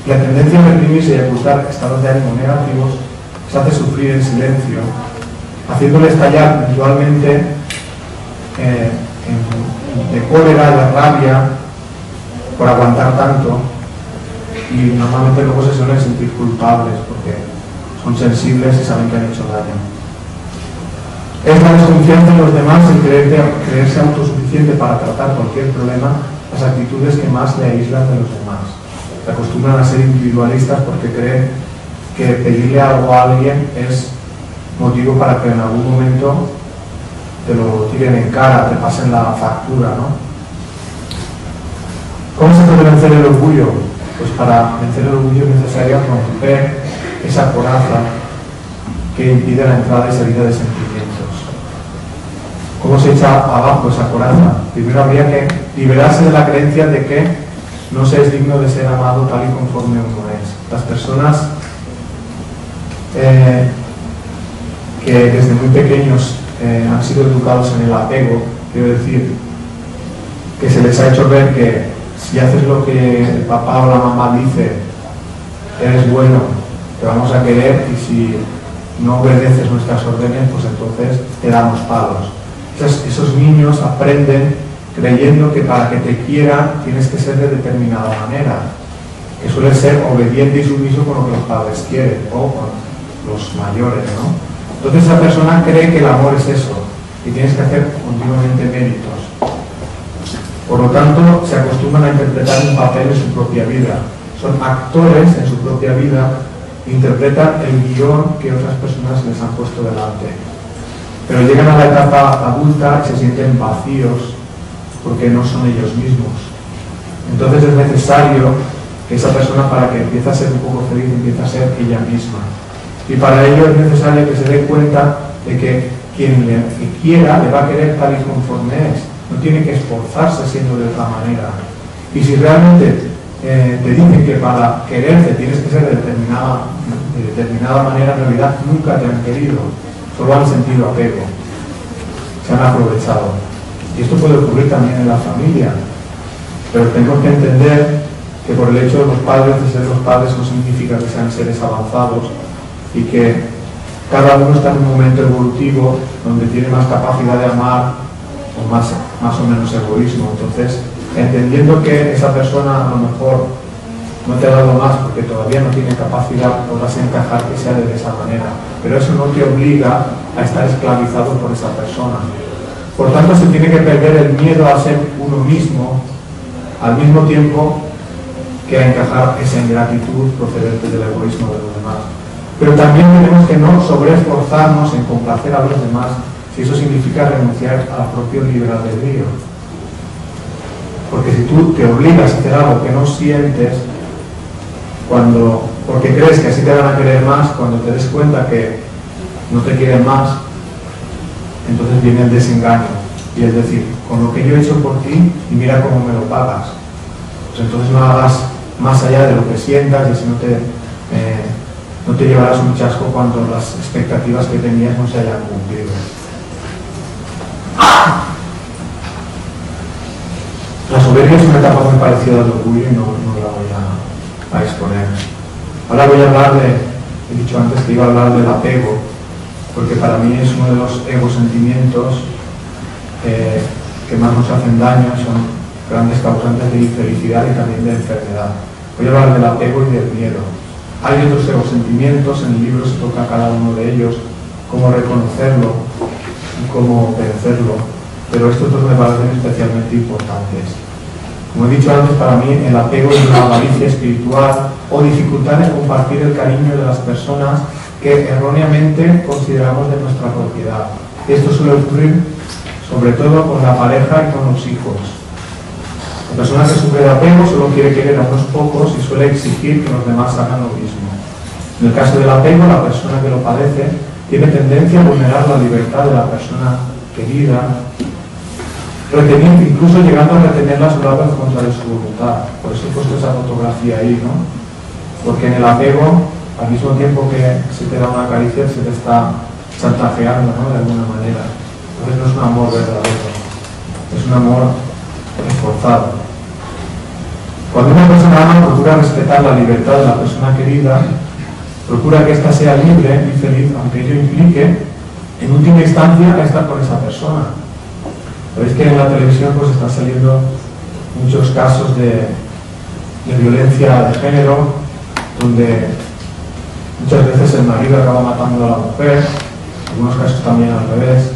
La tendencia a reprimirse y a ocultar estados de ánimo negativos les hace sufrir en silencio, haciéndole estallar individualmente de cólera, de rabia, por aguantar tanto, y normalmente luego se suelen sentir culpables porque son sensibles y saben que han hecho daño. Es la desconfianza en los demás y creerse autosuficiente para tratar cualquier problema, las actitudes que más le aíslan de los demás. Se acostumbran a ser individualistas porque creen que pedirle algo a alguien es motivo para que en algún momento te lo tiren en cara, te pasen la factura, ¿no? ¿Cómo se puede vencer el orgullo? Pues para vencer el orgullo es necesario romper esa coraza que impide la entrada y salida de sentimientos. ¿Cómo se echa abajo esa coraza? Primero habría que liberarse de la creencia de que no se es digno de ser amado tal y conforme uno es. Las personas que desde muy pequeños han sido educados en el apego, quiero decir, que se les ha hecho ver que si haces lo que el papá o la mamá dice, eres bueno, te vamos a querer, y si no obedeces nuestras órdenes, pues entonces te damos palos. Entonces, esos niños aprenden creyendo que para que te quieran tienes que ser de determinada manera, que suele ser obediente y sumiso con lo que los padres quieren, o con los mayores, ¿no? Entonces esa persona cree que el amor es eso, y tienes que hacer continuamente méritos. Por lo tanto, se acostumbran a interpretar un papel en su propia vida. Son actores en su propia vida, interpretan el guión que otras personas les han puesto delante. Pero llegan a la etapa adulta y se sienten vacíos porque no son ellos mismos. Entonces es necesario que esa persona, para que empiece a ser un poco feliz, empiece a ser ella misma. Y para ello es necesario que se dé cuenta de que quien le quiera le va a querer tal y conforme es. No tiene que esforzarse siendo de otra manera. Y si realmente te dicen que para quererte tienes que ser de determinada manera, en realidad nunca te han querido, solo han sentido apego, se han aprovechado. Y esto puede ocurrir también en la familia, pero tenemos que entender que por el hecho de los padres, de ser los padres, no significa que sean seres avanzados, y que cada uno está en un momento evolutivo donde tiene más capacidad de amar o más o menos egoísmo. Entonces, entendiendo que esa persona a lo mejor no te ha dado más porque todavía no tiene capacidad, podrás encajar que sea de esa manera, pero eso no te obliga a estar esclavizado por esa persona. Por tanto, se tiene que perder el miedo a ser uno mismo, al mismo tiempo que a encajar esa ingratitud procedente del egoísmo de los demás. Pero también tenemos que no sobreesforzarnos en complacer a los demás, si eso significa renunciar a la propia libre albedrío. Porque si tú te obligas a hacer algo que no sientes, porque crees que así te van a querer más, cuando te des cuenta que no te quieren más, entonces viene el desengaño. Y es decir, con lo que yo he hecho por ti, y mira cómo me lo pagas. Pues entonces no hagas más allá de lo que sientas, y así no te llevarás un chasco cuando las expectativas que tenías no se hayan cumplido. La soberbia es una etapa muy parecida al orgullo y no la voy a exponer. Ahora voy a hablar he dicho antes que iba a hablar del apego, porque para mí es uno de los egosentimientos que más nos hacen daño, son grandes causantes de infelicidad y también de enfermedad. Voy a hablar del apego y del miedo. Hay otros egosentimientos, en el libro se toca cada uno de ellos, cómo reconocerlo y cómo vencerlo, pero estos dos me parecen especialmente importantes. Como he dicho antes, para mí el apego es una avaricia espiritual o dificultad en compartir el cariño de las personas que erróneamente consideramos de nuestra propiedad. Esto suele ocurrir sobre todo con la pareja y con los hijos. La persona que sufre de apego solo quiere querer a unos pocos y suele exigir que los demás hagan lo mismo. En el caso del apego, la persona que lo padece tiene tendencia a vulnerar la libertad de la persona querida, incluso llegando a retenerla a su lado en contra de su voluntad. Por eso he puesto esa fotografía ahí, ¿no? Porque en el apego, al mismo tiempo que se te da una caricia, se te está chantajeando, ¿no? De alguna manera. Entonces no es un amor verdadero, es un amor esforzado. Cuando una persona ama, procura respetar la libertad de la persona querida, procura que ésta sea libre y feliz, aunque ello implique, en última instancia, estar con esa persona. Sabéis que en la televisión pues están saliendo muchos casos de violencia de género, donde muchas veces el marido acaba matando a la mujer, en algunos casos también al revés,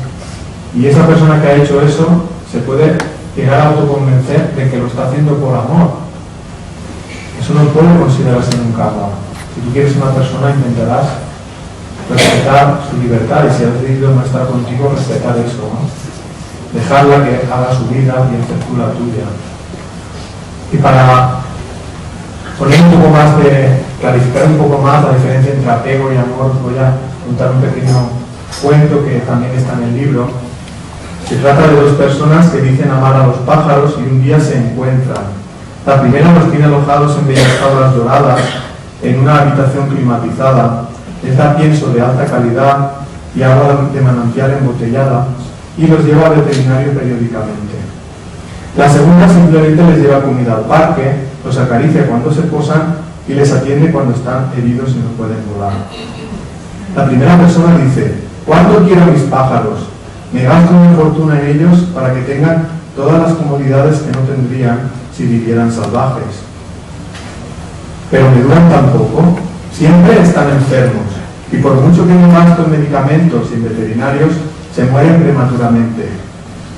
y esa persona que ha hecho eso se puede llegar a autoconvencer de que lo está haciendo por amor. Eso no puede considerarse nunca amor. Si tú quieres una persona, intentarás respetar su libertad, y si ha decidido no estar contigo, respetar eso, ¿no? Dejarla que haga su vida y hacer tú la tuya. Y para poner un poco más clarificar un poco más la diferencia entre apego y amor, voy a contar un pequeño cuento que también está en el libro. Se trata de dos personas que dicen amar a los pájaros y un día se encuentran. La primera los tiene alojados en bellas jaulas doradas en una habitación climatizada. Les da pienso de alta calidad y agua de manantial embotellada y los lleva al veterinario periódicamente. La segunda simplemente les lleva comida al parque, los acaricia cuando se posan y les atiende cuando están heridos y no pueden volar. La primera persona dice: ¿cuánto quiero a mis pájaros? Me gasto una fortuna en ellos para que tengan todas las comodidades que no tendrían si vivieran salvajes. Pero me duran tan poco, siempre están enfermos, y por mucho que me gasto en medicamentos y en veterinarios, se mueren prematuramente.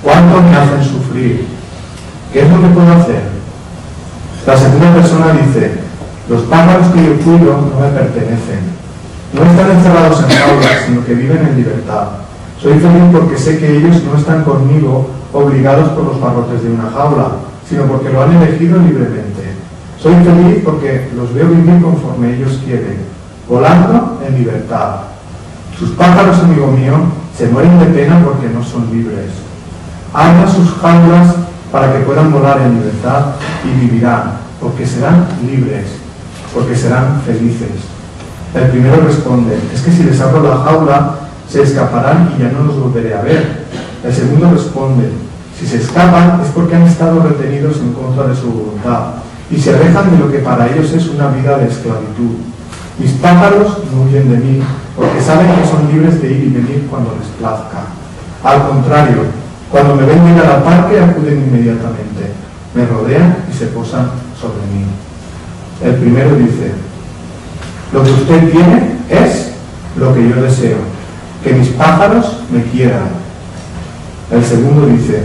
¿Cuánto me hacen sufrir? ¿Qué es lo que puedo hacer? La segunda persona dice: los pájaros que yo cuido no me pertenecen. No están encerrados en jaulas, sino que viven en libertad. Soy feliz porque sé que ellos no están conmigo obligados por los barrotes de una jaula, sino porque lo han elegido libremente. Soy feliz porque los veo vivir conforme ellos quieren, volando en libertad. Sus pájaros, amigo mío, se mueren de pena porque no son libres. Abra sus jaulas para que puedan volar en libertad y vivirán, porque serán libres, porque serán felices. El primero responde: es que si les abro la jaula, se escaparán y ya no los volveré a ver. El segundo responde: si se escapan es porque han estado retenidos en contra de su voluntad y se alejan de lo que para ellos es una vida de esclavitud. Mis pájaros no huyen de mí porque saben que son libres de ir y venir cuando les plazca. Al contrario, cuando me ven llegar al parque acuden inmediatamente, me rodean y se posan sobre mí. El primero dice: lo que usted tiene es lo que yo deseo, que mis pájaros me quieran. El segundo dice: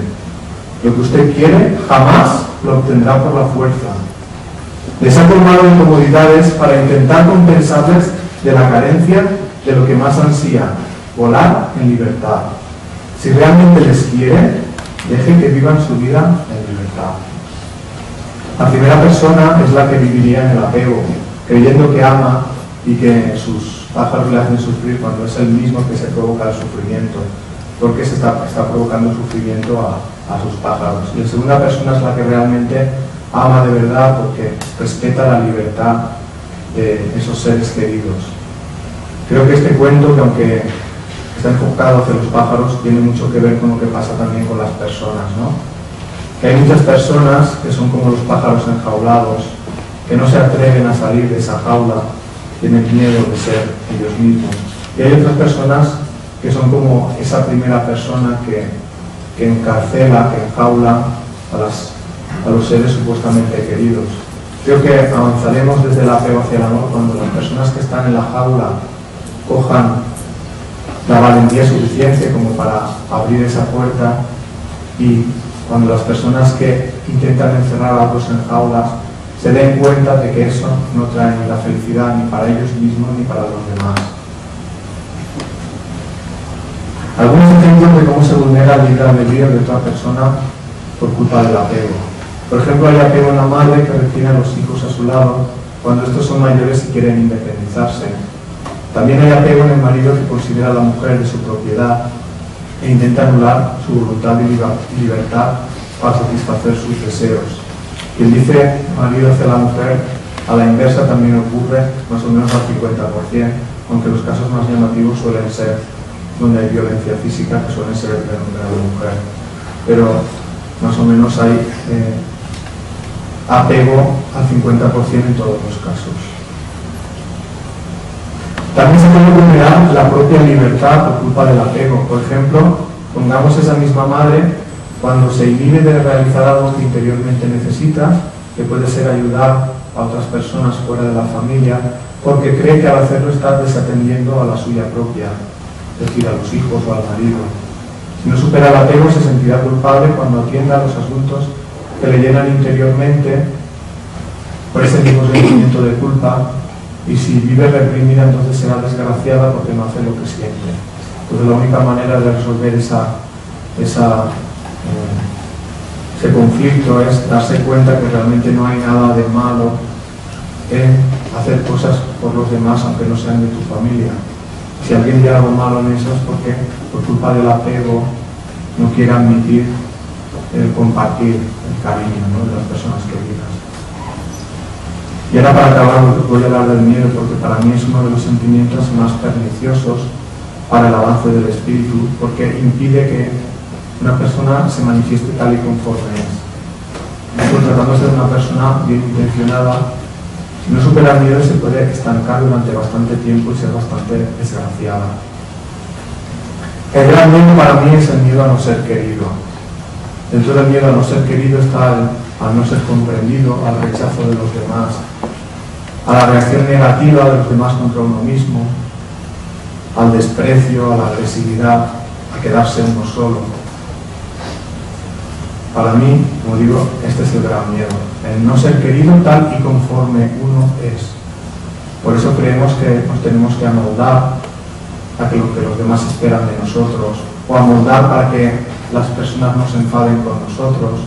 lo que usted quiere jamás lo obtendrá por la fuerza. Les ha colmado de comodidades para intentar compensarles de la carencia de lo que más ansían, volar en libertad. Si realmente les quiere, deje que vivan su vida en libertad. La primera persona es la que viviría en el apego, creyendo que ama y que sus pájaros le hacen sufrir cuando es el mismo que se provoca el sufrimiento, porque se está provocando sufrimiento a sus pájaros. Y la segunda persona es la que realmente ama de verdad porque respeta la libertad de esos seres queridos. Creo que este cuento, que aunque está enfocado hacia los pájaros, tiene mucho que ver con lo que pasa también con las personas, ¿no? Que hay muchas personas que son como los pájaros enjaulados, que no se atreven a salir de esa jaula, tienen miedo de ser ellos mismos. Y hay otras personas que son como esa primera persona que encarcela, que enjaula a los seres supuestamente queridos. Creo que avanzaremos desde el apego hacia el amor cuando las personas que están en la jaula cojan la valentía suficiente como para abrir esa puerta, y cuando las personas que intentan encerrar a otros en jaulas se den cuenta de que eso no trae ni la felicidad ni para ellos mismos ni para los demás. Algunos ejemplos de cómo se vulnera el libre albedrío de otra persona por culpa del apego. Por ejemplo, hay apego en la madre que retiene a los hijos a su lado cuando estos son mayores y quieren independizarse. También hay apego en el marido que considera a la mujer de su propiedad e intenta anular su voluntad y libertad para satisfacer sus deseos. Quien dice marido hacia la mujer, a la inversa también ocurre más o menos al 50%, aunque los casos más llamativos suelen ser donde hay violencia física, que suelen ser el hombre a la mujer. Pero más o menos hay apego al 50% en todos los casos. También se puede vulnerar la propia libertad por culpa del apego. Por ejemplo, pongamos esa misma madre cuando se inhibe de realizar algo que interiormente necesita, que puede ser ayudar a otras personas fuera de la familia, porque cree que al hacerlo está desatendiendo a la suya propia, es decir, a los hijos o al marido. Si no supera el apego, se sentirá culpable cuando atienda a los asuntos que le llenan interiormente por ese mismo sentimiento de culpa, y si vive reprimida, entonces será desgraciada porque no hace lo que siente. Entonces la única manera de resolver ese conflicto es darse cuenta que realmente no hay nada de malo en hacer cosas por los demás, aunque no sean de tu familia. Si alguien ve algo malo en eso es porque por culpa del apego no quiere admitir compartir el cariño, ¿no?, de las personas queridas. Y ahora, para acabar, voy a hablar del miedo, porque para mí es uno de los sentimientos más perniciosos para el avance del espíritu, porque impide que una persona se manifieste tal y conforme es. Entonces, tratándose de una persona bien intencionada, si no supera el miedo, se puede estancar durante bastante tiempo y ser bastante desgraciada. El gran miedo para mí es el miedo a no ser querido. Dentro del miedo a no ser querido está al no ser comprendido, al rechazo de los demás, a la reacción negativa de los demás contra uno mismo, al desprecio, a la agresividad, a quedarse uno solo. Para mí, como digo, este es el gran miedo, el no ser querido tal y conforme uno es. Por eso creemos que nos tenemos que amoldar a lo que los demás esperan de nosotros, o amoldar para que las personas no se enfaden con nosotros.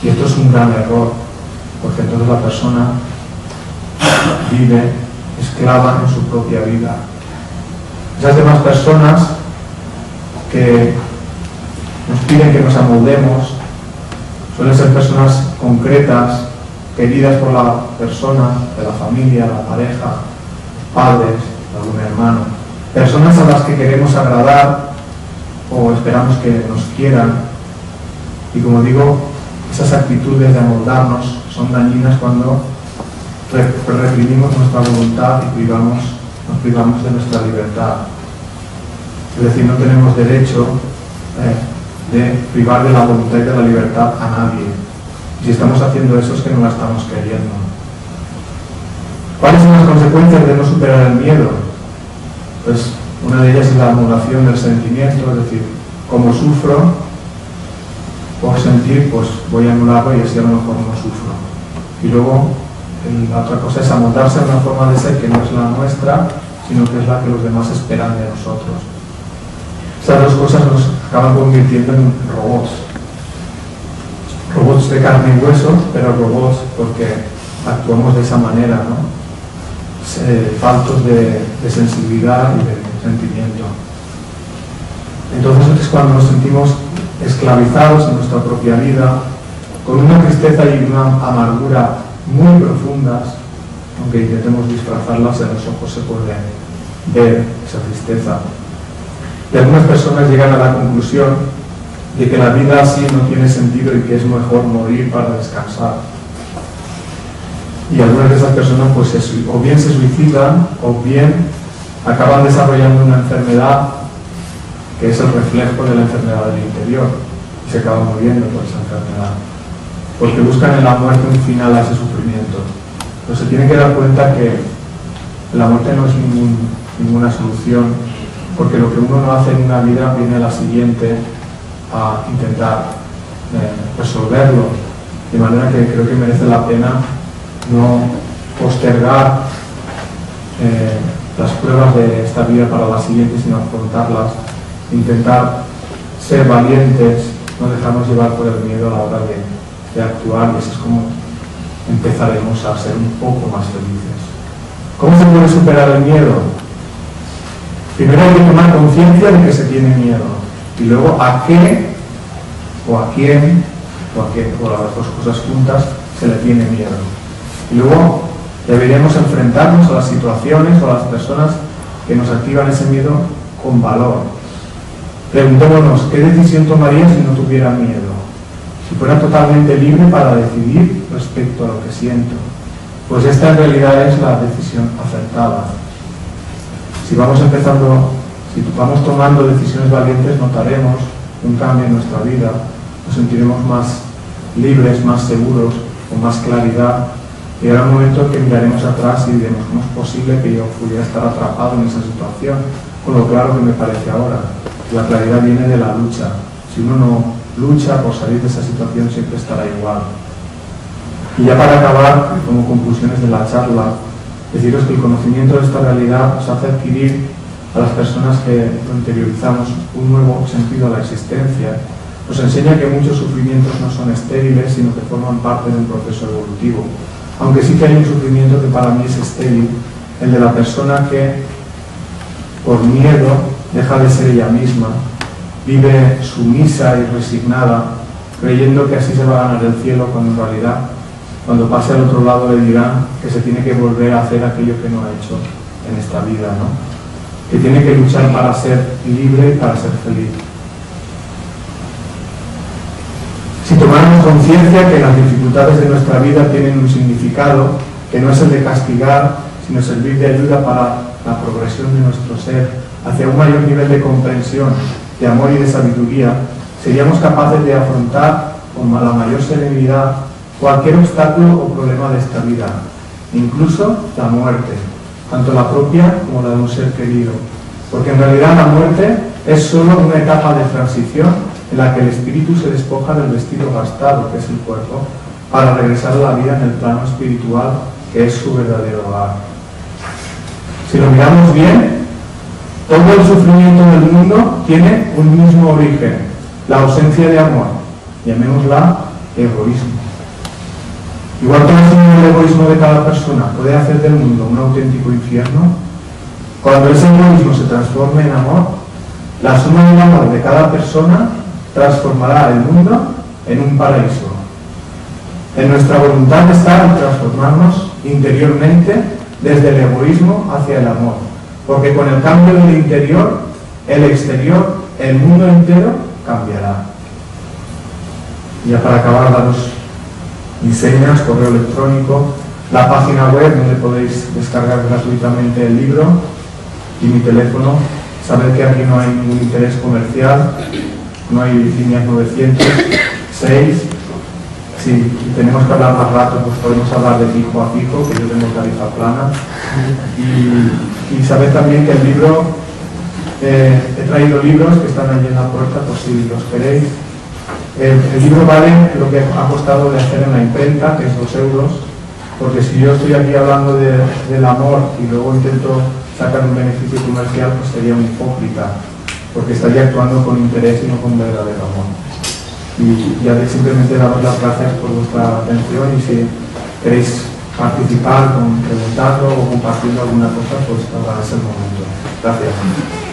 Y esto es un gran error, porque entonces la persona vive esclava en su propia vida. Esas demás personas que nos piden que nos amoldemos suelen ser personas concretas, queridas por la persona, de la familia, la pareja, padres, algún hermano, personas a las que queremos agradar o esperamos que nos quieran. Y como digo, esas actitudes de amoldarnos son dañinas cuando reprimimos nuestra voluntad y nos privamos de nuestra libertad. Es decir, no tenemos derecho de privar de la voluntad y de la libertad a nadie. Y si estamos haciendo eso es que no la estamos queriendo. ¿Cuáles son las consecuencias de no superar el miedo? Pues una de ellas es la anulación del sentimiento, es decir, como sufro por sentir, pues voy a anularlo y así a lo mejor no sufro. Y luego la otra cosa es amoldarse a una forma de ser que no es la nuestra, sino que es la que los demás esperan de nosotros. Esas dos cosas nos acaban convirtiendo en robots. Robots de carne y hueso, pero robots porque actuamos de esa manera, ¿no? Faltos de sensibilidad y de sentimiento. Entonces es cuando nos sentimos esclavizados en nuestra propia vida, con una tristeza y una amargura muy profundas, aunque intentemos disfrazarlas, en los ojos se puede ver esa tristeza. Y algunas personas llegan a la conclusión de que la vida así no tiene sentido y que es mejor morir para descansar. Y algunas de esas personas pues o bien se suicidan o bien acaban desarrollando una enfermedad que es el reflejo de la enfermedad del interior y se acaban muriendo por esa enfermedad, porque buscan en la muerte un final a ese sufrimiento. Pero se tiene que dar cuenta que la muerte no es ninguna solución, porque lo que uno no hace en una vida viene a la siguiente a intentar resolverlo, de manera que creo que merece la pena no postergar las pruebas de esta vida para la siguiente, sino afrontarlas, intentar ser valientes, no dejarnos llevar por el miedo a la hora de actuar, y así es como empezaremos a ser un poco más felices. ¿Cómo se puede superar el miedo? Primero hay que tomar conciencia de que se tiene miedo, y luego a qué, o a quién, o a las dos cosas juntas, se le tiene miedo. Y luego deberíamos enfrentarnos a las situaciones o a las personas que nos activan ese miedo con valor. Preguntémonos, ¿qué decisión tomaría si no tuviera miedo? Si fuera totalmente libre para decidir respecto a lo que siento. Pues esta en realidad es la decisión acertada. Si vamos tomando decisiones valientes, notaremos un cambio en nuestra vida, nos sentiremos más libres, más seguros, con más claridad. Llegará un momento en que miraremos atrás y diremos, ¿cómo es posible que yo pudiera estar atrapado en esa situación? Con lo claro que me parece ahora. La claridad viene de la lucha. Si uno no lucha por salir de esa situación, siempre estará igual. Y ya para acabar, como conclusiones de la charla, deciros que el conocimiento de esta realidad nos hace adquirir a las personas que lo interiorizamos un nuevo sentido a la existencia. Nos enseña que muchos sufrimientos no son estériles, sino que forman parte de un proceso evolutivo. Aunque sí que hay un sufrimiento que para mí es estéril, el de la persona que por miedo deja de ser ella misma, vive sumisa y resignada, creyendo que así se va a ganar el cielo, cuando en realidad, cuando pase al otro lado, le dirán que se tiene que volver a hacer aquello que no ha hecho en esta vida, ¿no? Que tiene que luchar para ser libre y para ser feliz. Si tomáramos conciencia que las dificultades de nuestra vida tienen un significado, que no es el de castigar, sino servir de ayuda para la progresión de nuestro ser hacia un mayor nivel de comprensión, de amor y de sabiduría, seríamos capaces de afrontar con la mayor serenidad cualquier obstáculo o problema de esta vida, incluso la muerte, tanto la propia como la de un ser querido, porque en realidad la muerte es solo una etapa de transición en la que el espíritu se despoja del vestido gastado, que es el cuerpo, para regresar a la vida en el plano espiritual, que es su verdadero hogar. Si lo miramos bien, todo el sufrimiento del mundo tiene un mismo origen, la ausencia de amor, llamémosla egoísmo. Igual que el egoísmo de cada persona puede hacer del mundo un auténtico infierno, cuando ese egoísmo se transforme en amor, la suma del amor de cada persona transformará el mundo en un paraíso. En nuestra voluntad está en transformarnos interiormente desde el egoísmo hacia el amor, porque con el cambio del interior, el exterior, el mundo entero cambiará. Y ya para acabar, daros mis señas, correo electrónico, la página web donde podéis descargar gratuitamente el libro y mi teléfono. Sabed que aquí no hay ningún interés comercial, no hay líneas 906. Si tenemos que hablar más rato, pues podemos hablar de fijo a fijo, que yo tengo tarifa plana. Y sabed también que el libro, he traído libros que están allí en la puerta por si los queréis. El libro vale lo que ha costado de hacer en la imprenta, que es 2 euros, Porque si yo estoy aquí hablando del amor y luego intento sacar un beneficio comercial, pues sería un hipócrita, porque estaría actuando con interés y no con verdadero amor. Y ya simplemente daros las gracias por vuestra atención, y si queréis participar, preguntando o compartiendo alguna cosa, pues ahora es el momento. Gracias.